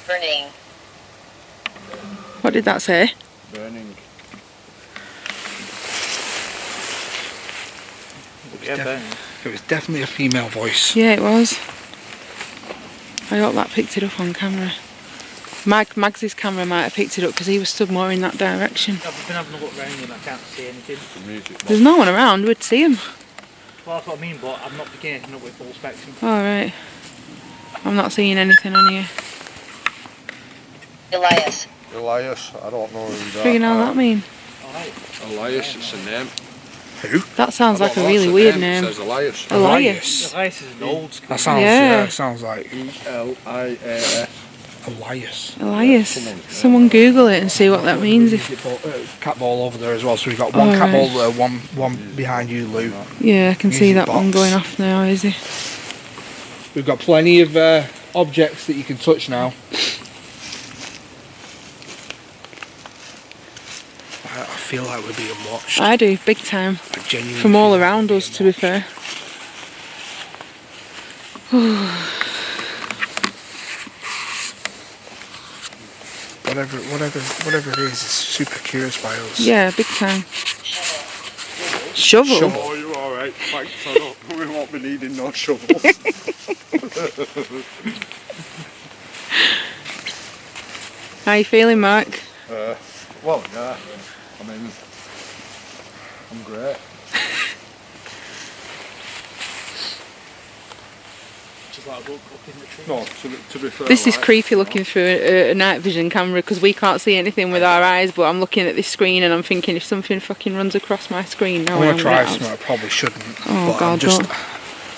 [SPEAKER 5] Burning.
[SPEAKER 2] What did that say?
[SPEAKER 4] Burning.
[SPEAKER 3] Yeah, burning.
[SPEAKER 1] It was definitely a female voice.
[SPEAKER 2] Yeah, it was. I hope that picked it up on camera. Mags's camera might have picked it up because he was stood more in that direction.
[SPEAKER 3] I've been having a look around and I can't see anything.
[SPEAKER 4] The music box.
[SPEAKER 2] There's no one around, we'd see him.
[SPEAKER 3] Well, that's what I mean, but I'm not picking anything up with full spectrum.
[SPEAKER 2] Alright. I'm not seeing anything on here.
[SPEAKER 5] Elias.
[SPEAKER 4] Elias. I don't know who that.
[SPEAKER 2] Friggin' hell that mean?
[SPEAKER 3] Alright.
[SPEAKER 4] Elias. It's a name.
[SPEAKER 1] Who?
[SPEAKER 2] That sounds
[SPEAKER 4] I
[SPEAKER 2] like
[SPEAKER 4] don't
[SPEAKER 2] a
[SPEAKER 4] know,
[SPEAKER 2] really
[SPEAKER 4] it's
[SPEAKER 2] weird
[SPEAKER 4] It
[SPEAKER 2] name.
[SPEAKER 4] says Elias.
[SPEAKER 2] Elias.
[SPEAKER 3] Elias is an old school.
[SPEAKER 1] That sounds,
[SPEAKER 2] Yeah.
[SPEAKER 1] yeah, sounds like
[SPEAKER 4] Elias.
[SPEAKER 1] Elias.
[SPEAKER 2] Elias. Someone Google it and see what that means. If
[SPEAKER 1] Cat ball over there as well, so we've got one cat
[SPEAKER 2] Alright.
[SPEAKER 1] ball there, one behind you, Lou.
[SPEAKER 2] Yeah, I can see
[SPEAKER 1] Music
[SPEAKER 2] that one
[SPEAKER 1] box.
[SPEAKER 2] going off now, is he?
[SPEAKER 1] We've got plenty of objects that you can touch now. I feel like we're being watched.
[SPEAKER 2] I do, big time.
[SPEAKER 1] I genuinely
[SPEAKER 2] From all
[SPEAKER 1] feel like
[SPEAKER 2] around
[SPEAKER 1] we're
[SPEAKER 2] us,
[SPEAKER 1] being
[SPEAKER 2] to be
[SPEAKER 1] watched.
[SPEAKER 2] fair.
[SPEAKER 1] Whatever it is super curious by us.
[SPEAKER 2] Yeah, big time. Shovel?
[SPEAKER 1] Shovel.
[SPEAKER 4] Oh, you're alright. Thanks. I don't. We won't be needing no shovels.
[SPEAKER 2] How you feeling, Mark?
[SPEAKER 4] Well, yeah. I mean, I'm great.
[SPEAKER 3] Just like a book up in the tree.
[SPEAKER 4] No, to be fair.
[SPEAKER 2] This is
[SPEAKER 4] like,
[SPEAKER 2] creepy looking through a night vision camera because we can't see anything with our eyes, but I'm looking at this screen and I'm thinking if something fucking runs across my screen now
[SPEAKER 1] I'm
[SPEAKER 2] when
[SPEAKER 1] gonna try
[SPEAKER 2] out.
[SPEAKER 1] something I probably shouldn't.
[SPEAKER 2] Oh,
[SPEAKER 1] but
[SPEAKER 2] God, don't.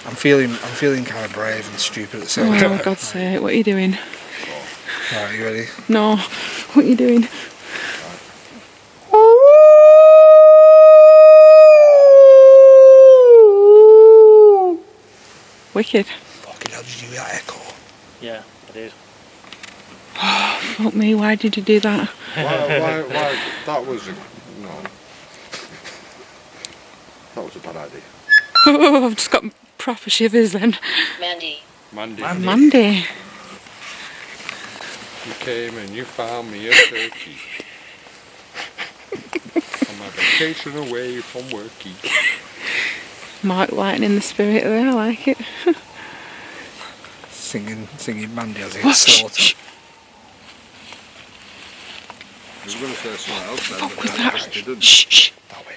[SPEAKER 1] I'm feeling kind of brave and stupid at the same
[SPEAKER 2] Oh,
[SPEAKER 1] time.
[SPEAKER 2] God's sake, what are you doing?
[SPEAKER 1] Alright, you ready?
[SPEAKER 2] No, what are you doing? Wicked.
[SPEAKER 1] Fucking hell, did you hear that echo?
[SPEAKER 3] Yeah, I did.
[SPEAKER 2] Fuck me, why did you do that?
[SPEAKER 4] why? That was a no. That was a bad idea.
[SPEAKER 2] Oh, I've just got proper shivers then.
[SPEAKER 5] Mandy.
[SPEAKER 4] Mandy,
[SPEAKER 2] Monday.
[SPEAKER 4] you came and you found me a turkey. On my vacation away from worky.
[SPEAKER 2] Mark lightening the spirit there, I like it.
[SPEAKER 1] Singing Mandy as he
[SPEAKER 2] What?
[SPEAKER 1] gets slaughtered.
[SPEAKER 4] I was going to say something else then,
[SPEAKER 2] What
[SPEAKER 4] but
[SPEAKER 2] was
[SPEAKER 4] then I
[SPEAKER 2] that?
[SPEAKER 4] just didn't.
[SPEAKER 2] Shh, shh.
[SPEAKER 1] That way.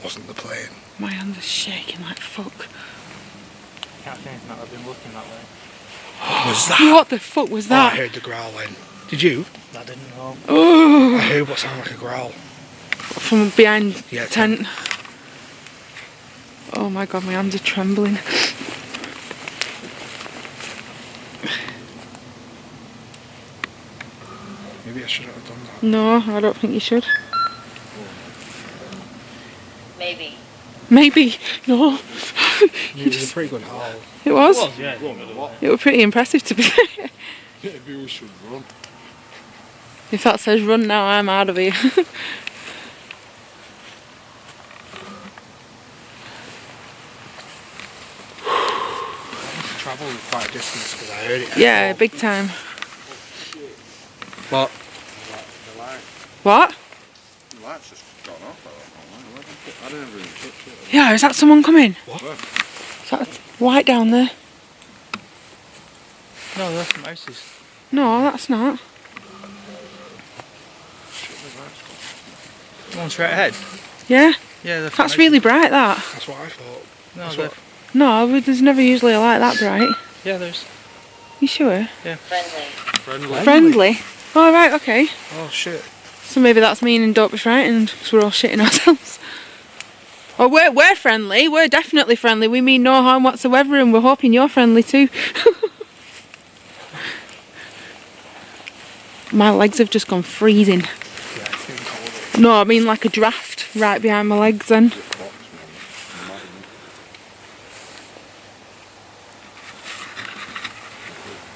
[SPEAKER 1] Wasn't the plane.
[SPEAKER 2] My hands are shaking like fuck.
[SPEAKER 3] Can't see anything that I've been looking that way.
[SPEAKER 1] Was that?
[SPEAKER 2] What the fuck was
[SPEAKER 1] Oh, I
[SPEAKER 2] that?
[SPEAKER 1] heard the growling. Did you?
[SPEAKER 3] I didn't know.
[SPEAKER 2] Oh,
[SPEAKER 1] I heard what sounded like a growl.
[SPEAKER 2] from behind
[SPEAKER 1] Yeah,
[SPEAKER 2] the tent. Oh my god, my hands are trembling.
[SPEAKER 1] Maybe I shouldn't have done that.
[SPEAKER 2] No, I don't think you should.
[SPEAKER 5] Maybe.
[SPEAKER 2] Maybe. No.
[SPEAKER 1] It was a pretty good haul.
[SPEAKER 2] It was?
[SPEAKER 3] Yeah.
[SPEAKER 2] It was pretty impressive to be fair.
[SPEAKER 4] Maybe we should run.
[SPEAKER 2] If that says run now, I'm out of here.
[SPEAKER 1] Travelled quite a distance because I heard it.
[SPEAKER 2] Yeah, big time.
[SPEAKER 1] But
[SPEAKER 4] The light.
[SPEAKER 2] What?
[SPEAKER 4] The light's just gone off. I didn't even touch it.
[SPEAKER 2] Yeah, is that someone coming?
[SPEAKER 1] What?
[SPEAKER 2] Is that white down there?
[SPEAKER 3] No, that's the mouses.
[SPEAKER 2] No, that's not.
[SPEAKER 3] The one straight ahead.
[SPEAKER 2] Yeah,
[SPEAKER 3] Yeah,
[SPEAKER 2] that's really bright, that.
[SPEAKER 1] That's what I thought.
[SPEAKER 3] No,
[SPEAKER 1] That's
[SPEAKER 3] they're-
[SPEAKER 1] what-
[SPEAKER 2] No, there's never usually a light that bright.
[SPEAKER 3] yeah, there's.
[SPEAKER 2] You sure?
[SPEAKER 5] Friendly.
[SPEAKER 2] Friendly? Oh, right, okay.
[SPEAKER 1] Oh shit.
[SPEAKER 2] So maybe that's me and Dope is frightened because we're all shitting ourselves. Oh, we're friendly. We're definitely friendly. We mean no harm whatsoever, and we're hoping you're friendly too. My legs have just gone freezing.
[SPEAKER 1] Yeah, it's getting cold.
[SPEAKER 2] No, I mean like a draft right behind my legs then.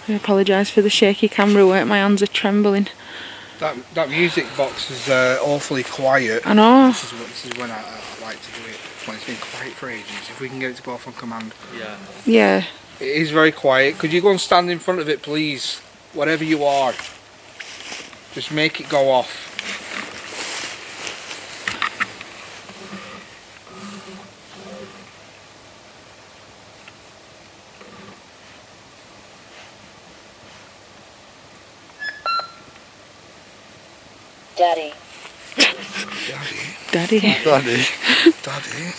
[SPEAKER 2] I apologise for the shaky camera work, my hands are trembling.
[SPEAKER 1] That music box is awfully quiet.
[SPEAKER 2] I know.
[SPEAKER 1] This is when I like to do it. When it's been quiet for ages. If we can get it to go off on command.
[SPEAKER 3] Yeah.
[SPEAKER 2] Yeah.
[SPEAKER 1] It is very quiet. Could you go and stand in front of it, please? Whatever you are. Just make it go off.
[SPEAKER 5] Daddy.
[SPEAKER 1] Daddy.
[SPEAKER 2] Daddy.
[SPEAKER 4] Daddy.
[SPEAKER 1] Daddy.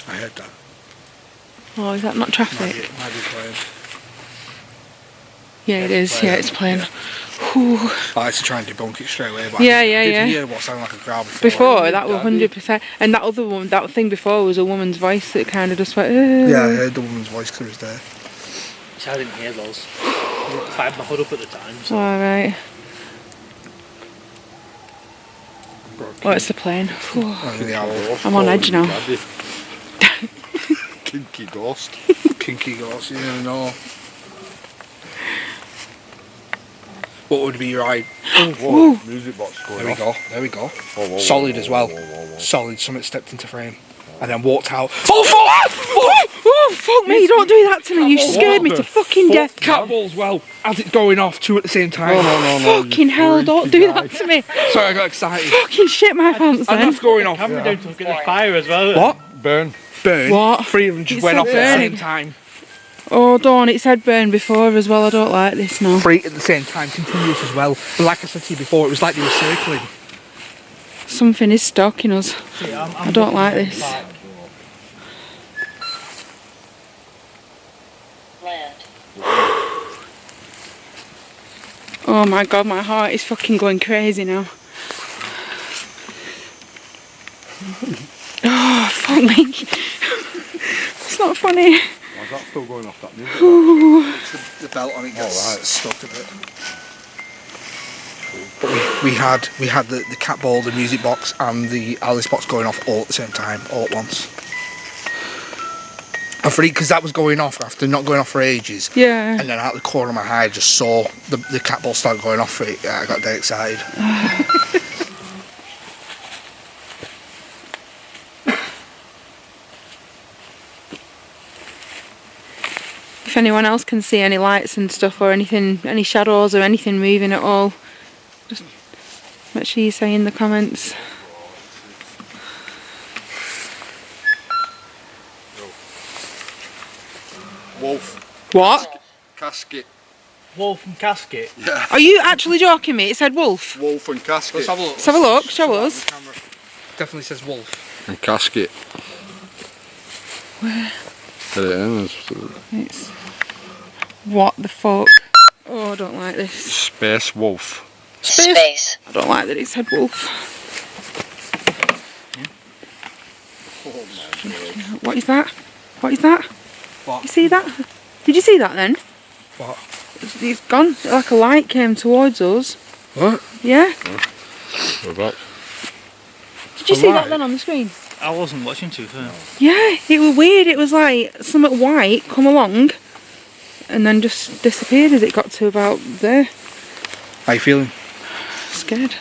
[SPEAKER 1] I heard that.
[SPEAKER 2] Oh, is that not
[SPEAKER 1] Might
[SPEAKER 2] traffic?
[SPEAKER 1] be playing.
[SPEAKER 2] Yeah, it is. Yeah, it's playing.
[SPEAKER 1] I like to try and debunk it straight away. But
[SPEAKER 2] Yeah,
[SPEAKER 1] I
[SPEAKER 2] yeah,
[SPEAKER 1] did
[SPEAKER 2] yeah.
[SPEAKER 1] hear what sounded like a growl before.
[SPEAKER 2] Before, that was 100%. And that other one, that thing before was a woman's voice that kind of just went,
[SPEAKER 1] Yeah, I heard the woman's voice because it was there.
[SPEAKER 3] See, I didn't hear those. I had my hood up at the time, so.
[SPEAKER 2] Alright. Oh, it's the plane. Whew.
[SPEAKER 1] Oh, the owl.
[SPEAKER 2] I'm on edge now.
[SPEAKER 4] Daddy. Kinky ghost.
[SPEAKER 1] Kinky ghost, you never know. What would be right?
[SPEAKER 4] Whoa, music box going
[SPEAKER 1] There we
[SPEAKER 4] off.
[SPEAKER 1] go, there we go.
[SPEAKER 4] Whoa, whoa,
[SPEAKER 1] Solid
[SPEAKER 4] whoa,
[SPEAKER 1] as well.
[SPEAKER 4] whoa, whoa, whoa.
[SPEAKER 1] Solid, something stepped into frame. And then walked out. Oh, fuck!
[SPEAKER 2] Oh, fuck me, don't do that to me. You scared me to fucking death.
[SPEAKER 1] Catballs, well, as it's going off, two at the same time.
[SPEAKER 4] No.
[SPEAKER 2] Fucking hell, don't do that to me.
[SPEAKER 1] Sorry, I got excited.
[SPEAKER 2] Fucking shit my pants
[SPEAKER 1] And
[SPEAKER 2] then.
[SPEAKER 1] that's going off.
[SPEAKER 3] Camera down to look at the fire as well.
[SPEAKER 1] What?
[SPEAKER 4] Burn.
[SPEAKER 1] Burn.
[SPEAKER 2] What?
[SPEAKER 1] Three of them just
[SPEAKER 2] It
[SPEAKER 1] went
[SPEAKER 2] said
[SPEAKER 1] off at the
[SPEAKER 2] burning.
[SPEAKER 1] same time.
[SPEAKER 2] Oh, Dawn, it said burn before as well. I don't like this now.
[SPEAKER 1] Three at the same time, continuous as well. But like I said to you before, it was like they were circling.
[SPEAKER 2] Something is stalking us.
[SPEAKER 3] See,
[SPEAKER 2] I don't like this.
[SPEAKER 5] Land.
[SPEAKER 2] Oh my god, my heart is fucking going crazy now. Oh, fuck me. It's not funny.
[SPEAKER 4] Why's that still going off that music?
[SPEAKER 1] It's the belt on it gets
[SPEAKER 4] Oh, right.
[SPEAKER 1] stuck a bit. But we had the cat ball, the music box, and the Alice box going off all at the same time, all at once. I freaked because that was going off after not going off for ages.
[SPEAKER 2] Yeah.
[SPEAKER 1] And then out the corner of my eye, I just saw the cat ball start going off for it. I got dead excited.
[SPEAKER 2] If anyone else can see any lights and stuff or anything, any shadows or anything moving at all, just make sure you say in the comments.
[SPEAKER 4] Wolf.
[SPEAKER 2] What?
[SPEAKER 4] Casket.
[SPEAKER 3] Wolf and casket.
[SPEAKER 4] Yeah.
[SPEAKER 2] Are you actually joking me? It said wolf.
[SPEAKER 4] Wolf and casket.
[SPEAKER 1] Let's have a look.
[SPEAKER 2] Let's have a look, show us.
[SPEAKER 1] Definitely says wolf.
[SPEAKER 4] And casket.
[SPEAKER 2] Where?
[SPEAKER 4] Get it in.
[SPEAKER 2] It's... What the fuck? Oh, I don't like this.
[SPEAKER 4] Space wolf.
[SPEAKER 5] Space.
[SPEAKER 2] I don't like that it said wolf.
[SPEAKER 4] Oh my god.
[SPEAKER 2] What is that? What is that?
[SPEAKER 1] What?
[SPEAKER 2] You see that? Did you see that then?
[SPEAKER 1] What?
[SPEAKER 2] It's gone. Like a light came towards us.
[SPEAKER 1] What?
[SPEAKER 2] Yeah.
[SPEAKER 4] We're back.
[SPEAKER 2] Did you see that then on the screen?
[SPEAKER 3] I wasn't watching too fair.
[SPEAKER 2] Yeah, it was weird. It was like something white come along and then just disappeared as it got to about there.
[SPEAKER 1] How you feeling?
[SPEAKER 2] Scared.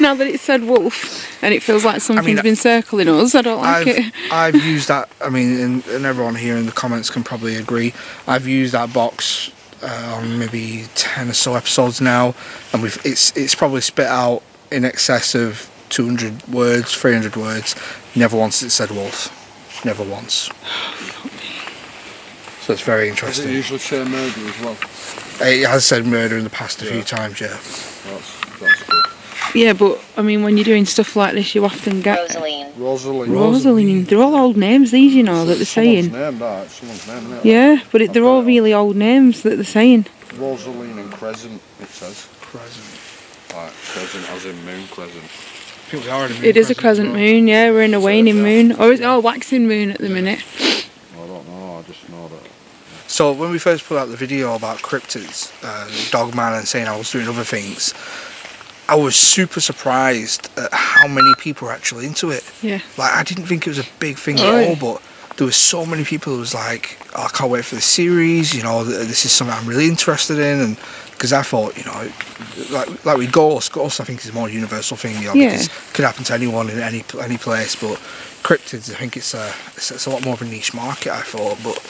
[SPEAKER 2] Now that it said wolf and it feels like something's been circling us, I don't like it.
[SPEAKER 1] I've used that, I mean, and everyone here in the comments can probably agree, I've used that box on maybe 10 or so episodes now, and it's probably spit out in excess of 200 words, 300 words. Never once it said wolf. Never once. So it's very
[SPEAKER 4] Does it
[SPEAKER 1] interesting.
[SPEAKER 4] usually say murder as well?
[SPEAKER 1] It has said murder in the past a few times, yeah.
[SPEAKER 4] That's good.
[SPEAKER 2] Yeah, but I mean, when you're doing stuff like this, you often get
[SPEAKER 5] Rosaline.
[SPEAKER 2] Rosaline. They're all old names, these, you know, that they're saying.
[SPEAKER 4] Someone's name, isn't it?
[SPEAKER 2] Yeah, but they're all really old names that they're saying.
[SPEAKER 4] Rosaline and Crescent, it says.
[SPEAKER 1] Crescent.
[SPEAKER 4] Like, Crescent as in moon crescent.
[SPEAKER 1] I think we are in a moon
[SPEAKER 2] It is a
[SPEAKER 1] crescent
[SPEAKER 2] crescent moon, yeah, we're in a waning
[SPEAKER 4] yeah.
[SPEAKER 2] moon. Or it's waxing moon at the minute.
[SPEAKER 4] I don't know, I just know that.
[SPEAKER 1] So when we first put out the video about cryptids, Dogman, and saying I was doing other things, I was super surprised at how many people were actually into it.
[SPEAKER 2] Yeah.
[SPEAKER 1] Like, I didn't think it was a big thing at all, but there was so many people who was like, oh, I can't wait for the series, you know, this is something I'm really interested in, and because I thought, you know, like with ghosts I think is a more universal thing, you know, because it could happen to anyone in any place, but cryptids, I think it's a lot more of a niche market, I thought, but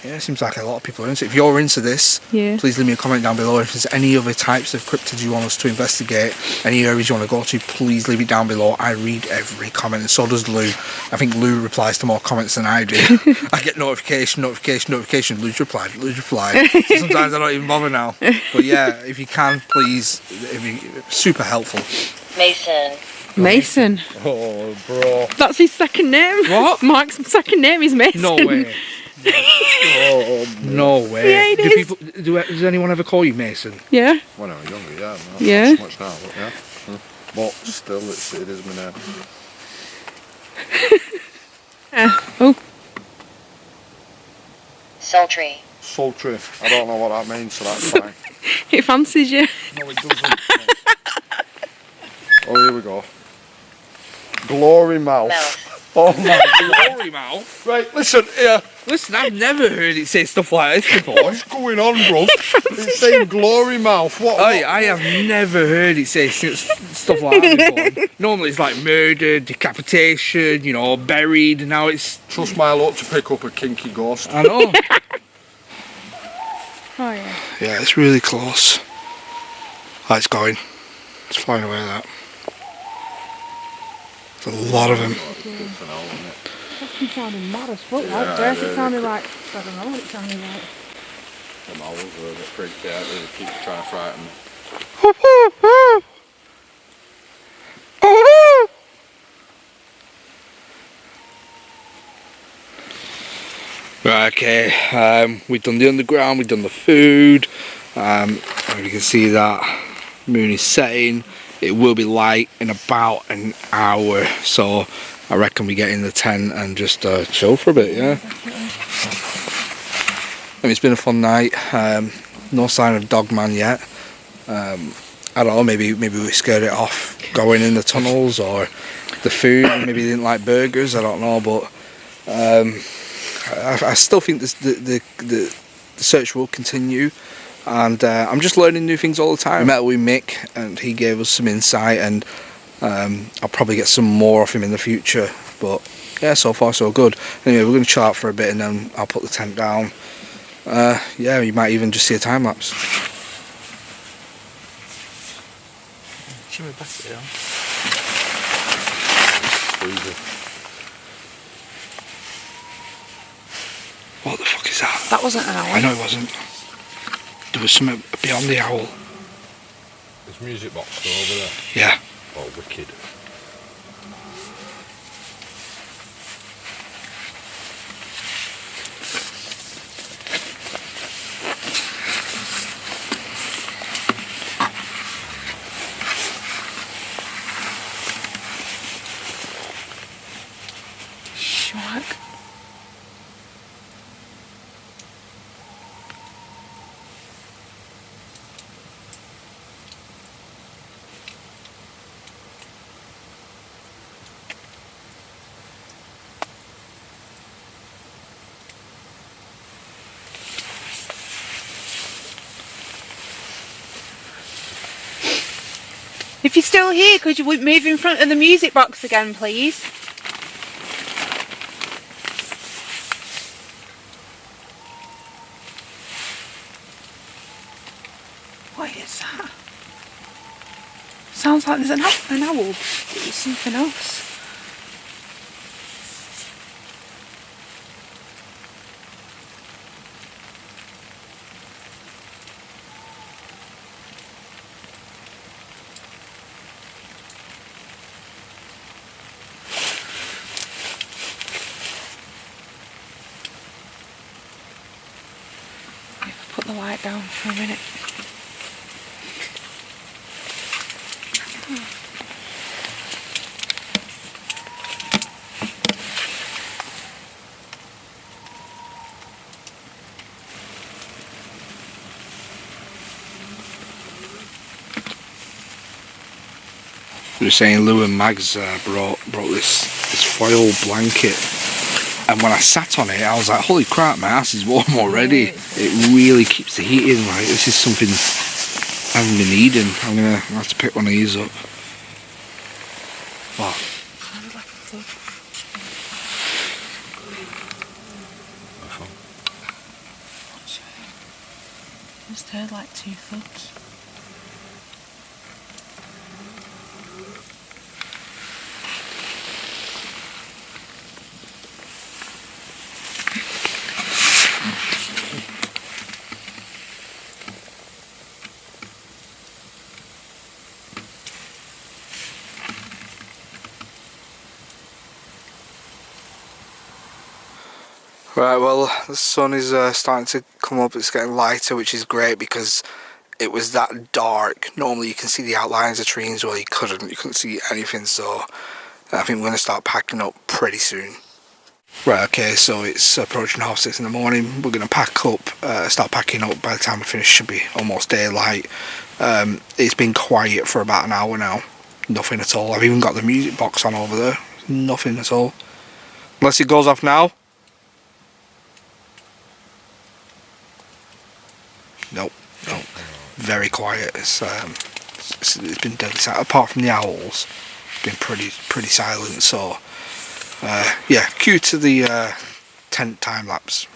[SPEAKER 1] yeah, it seems like a lot of people are into it. If you're into this, please leave me a comment down below. If there's any other types of cryptids you want us to investigate, any areas you want to go to, please leave it down below. I read every comment, and so does Lou. I think Lou replies to more comments than I do. I get notification. Lou's replied. So sometimes I don't even bother now. But yeah, if you can, please, it'd be super helpful.
[SPEAKER 2] Mason.
[SPEAKER 4] Oh, bro.
[SPEAKER 2] That's his second name.
[SPEAKER 1] What?
[SPEAKER 2] Mark's second name is Mason.
[SPEAKER 1] No way. No way.
[SPEAKER 2] Yeah, it is.
[SPEAKER 1] Does anyone ever call you Mason?
[SPEAKER 2] Yeah.
[SPEAKER 4] When I was younger, yeah. Not
[SPEAKER 2] Yeah.
[SPEAKER 4] so much now, but yeah. But still, it is my name.
[SPEAKER 2] Oh.
[SPEAKER 5] Sultry.
[SPEAKER 4] Sultry. I don't know what that means, so that's fine.
[SPEAKER 2] It fancies you.
[SPEAKER 1] No, it doesn't.
[SPEAKER 4] Oh, here we go. Glory mouth. Oh my
[SPEAKER 1] Glory mouth.
[SPEAKER 4] Right, listen here.
[SPEAKER 1] Listen, I've never heard it say stuff like this before.
[SPEAKER 4] What's going on, bro? It's saying glory mouth. What?
[SPEAKER 1] I have never heard it say stuff like that before. Normally it's like murder, decapitation, you know, buried. Now it's...
[SPEAKER 4] Trust my luck to pick up a kinky ghost.
[SPEAKER 1] I know.
[SPEAKER 2] Oh yeah.
[SPEAKER 1] Yeah, it's really close. Oh, it's going. It's flying away, that. There's a lot of them.
[SPEAKER 2] Fucking sounding mad as fuck. Like first it sounded like, I don't know what it sounded like.
[SPEAKER 4] Them owls were a bit freaked out. They keep trying to frighten me.
[SPEAKER 1] Right, okay, we've done the underground, we've done the food, and you can see that moon is setting. It will be light in about an hour, so I reckon we get in the tent and just chill for a bit, yeah? I mean, it's been a fun night, no sign of Dogman yet. I don't know, maybe we scared it off going in the tunnels, or the food, maybe they didn't like burgers, I don't know, but I still think the search will continue, and I'm just learning new things all the time. I met with Mick and he gave us some insight, and I'll probably get some more off him in the future, but yeah, so far so good. Anyway, we're going to chill out for a bit and then I'll put the tent down. Yeah, you might even just see a time lapse.
[SPEAKER 3] Should we back it down?
[SPEAKER 1] What the fuck is that?
[SPEAKER 2] That wasn't an owl.
[SPEAKER 1] I know it wasn't. There was something beyond the owl.
[SPEAKER 4] There's a music box still over there.
[SPEAKER 1] Yeah.
[SPEAKER 4] Oh, wicked.
[SPEAKER 2] Shark. If you're still here, could you move in front of the music box again, please? What is that? Sounds like there's an owl, but it's something else. Put the light down for a minute.
[SPEAKER 1] We were saying Lou and Mags brought this foil blanket, and when I sat on it I was like, holy crap, my ass is warm already. It really keeps the heat in. Like, this is something I haven't been needing. I'm gonna have to pick one of these up. Wow.
[SPEAKER 2] Sounded like a thud. Just heard like 2 thuds.
[SPEAKER 1] Right, well, the sun is starting to come up. It's getting lighter, which is great because it was that dark. Normally you can see the outlines of trees, well, you couldn't see anything, so I think we're going to start packing up pretty soon. Right, okay, so it's approaching 6:30 in the morning. We're going to pack up, start packing up. By the time we finish, should be almost daylight. It's been quiet for about an hour now. Nothing at all. I've even got the music box on over there. Nothing at all. Unless it goes off now. Nope, nope. Very quiet. It's been deadly silent. Apart from the owls, it's been pretty silent. So, yeah. Cue to the tent time lapse.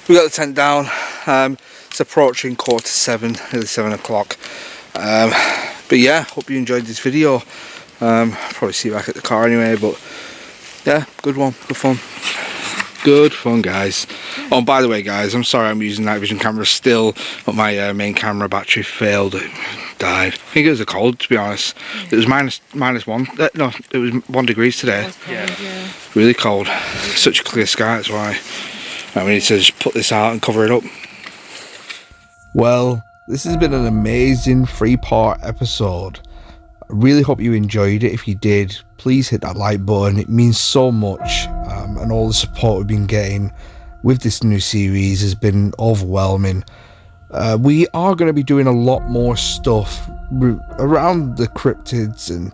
[SPEAKER 1] We got the tent down. It's approaching 6:45, nearly 7 o'clock. But yeah, hope you enjoyed this video. Probably see you back at the car anyway, but yeah, good one, good fun. Good fun, guys. Oh, and by the way, guys, I'm sorry I'm using night vision camera still, but my main camera battery failed. It died. I think it was a cold, to be honest. It was minus 1. No, it was 1 degrees today.
[SPEAKER 2] Yeah.
[SPEAKER 1] Really cold. Such a clear sky, that's why. Right, we need to just put this out and cover it up. Well, this has been an amazing 3-part episode. I really hope you enjoyed it. If you did, please hit that like button. It means so much, and all the support we've been getting with this new series has been overwhelming. We are going to be doing a lot more stuff around the cryptids and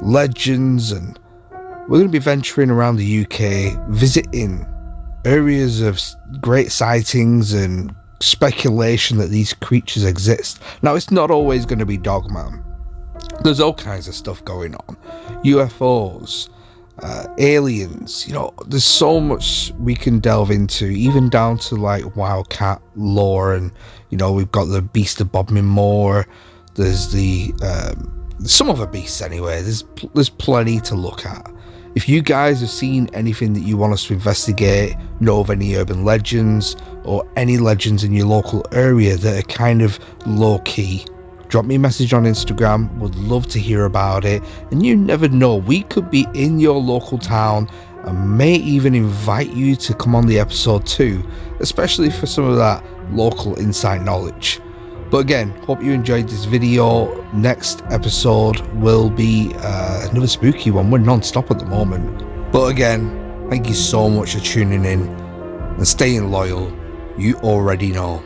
[SPEAKER 1] legends, and we're going to be venturing around the UK, visiting areas of great sightings and speculation that these creatures exist. Now, it's not always going to be Dogman. There's all kinds of stuff going on. UFOs, aliens, you know, there's so much we can delve into, even down to like wildcat lore, and you know, we've got the beast of Bodmin Moor, there's the some other beasts anyway. There's plenty to look at. If you guys have seen anything that you want us to investigate, know of any urban legends or any legends in your local area that are kind of low-key, drop me a message on Instagram. Would love to hear about it. And you never know, we could be in your local town and may even invite you to come on the episode too, especially for some of that local inside knowledge. But again, hope you enjoyed this video. Next episode will be another spooky one. We're non-stop at the moment. But again, thank you so much for tuning in and staying loyal. You already know.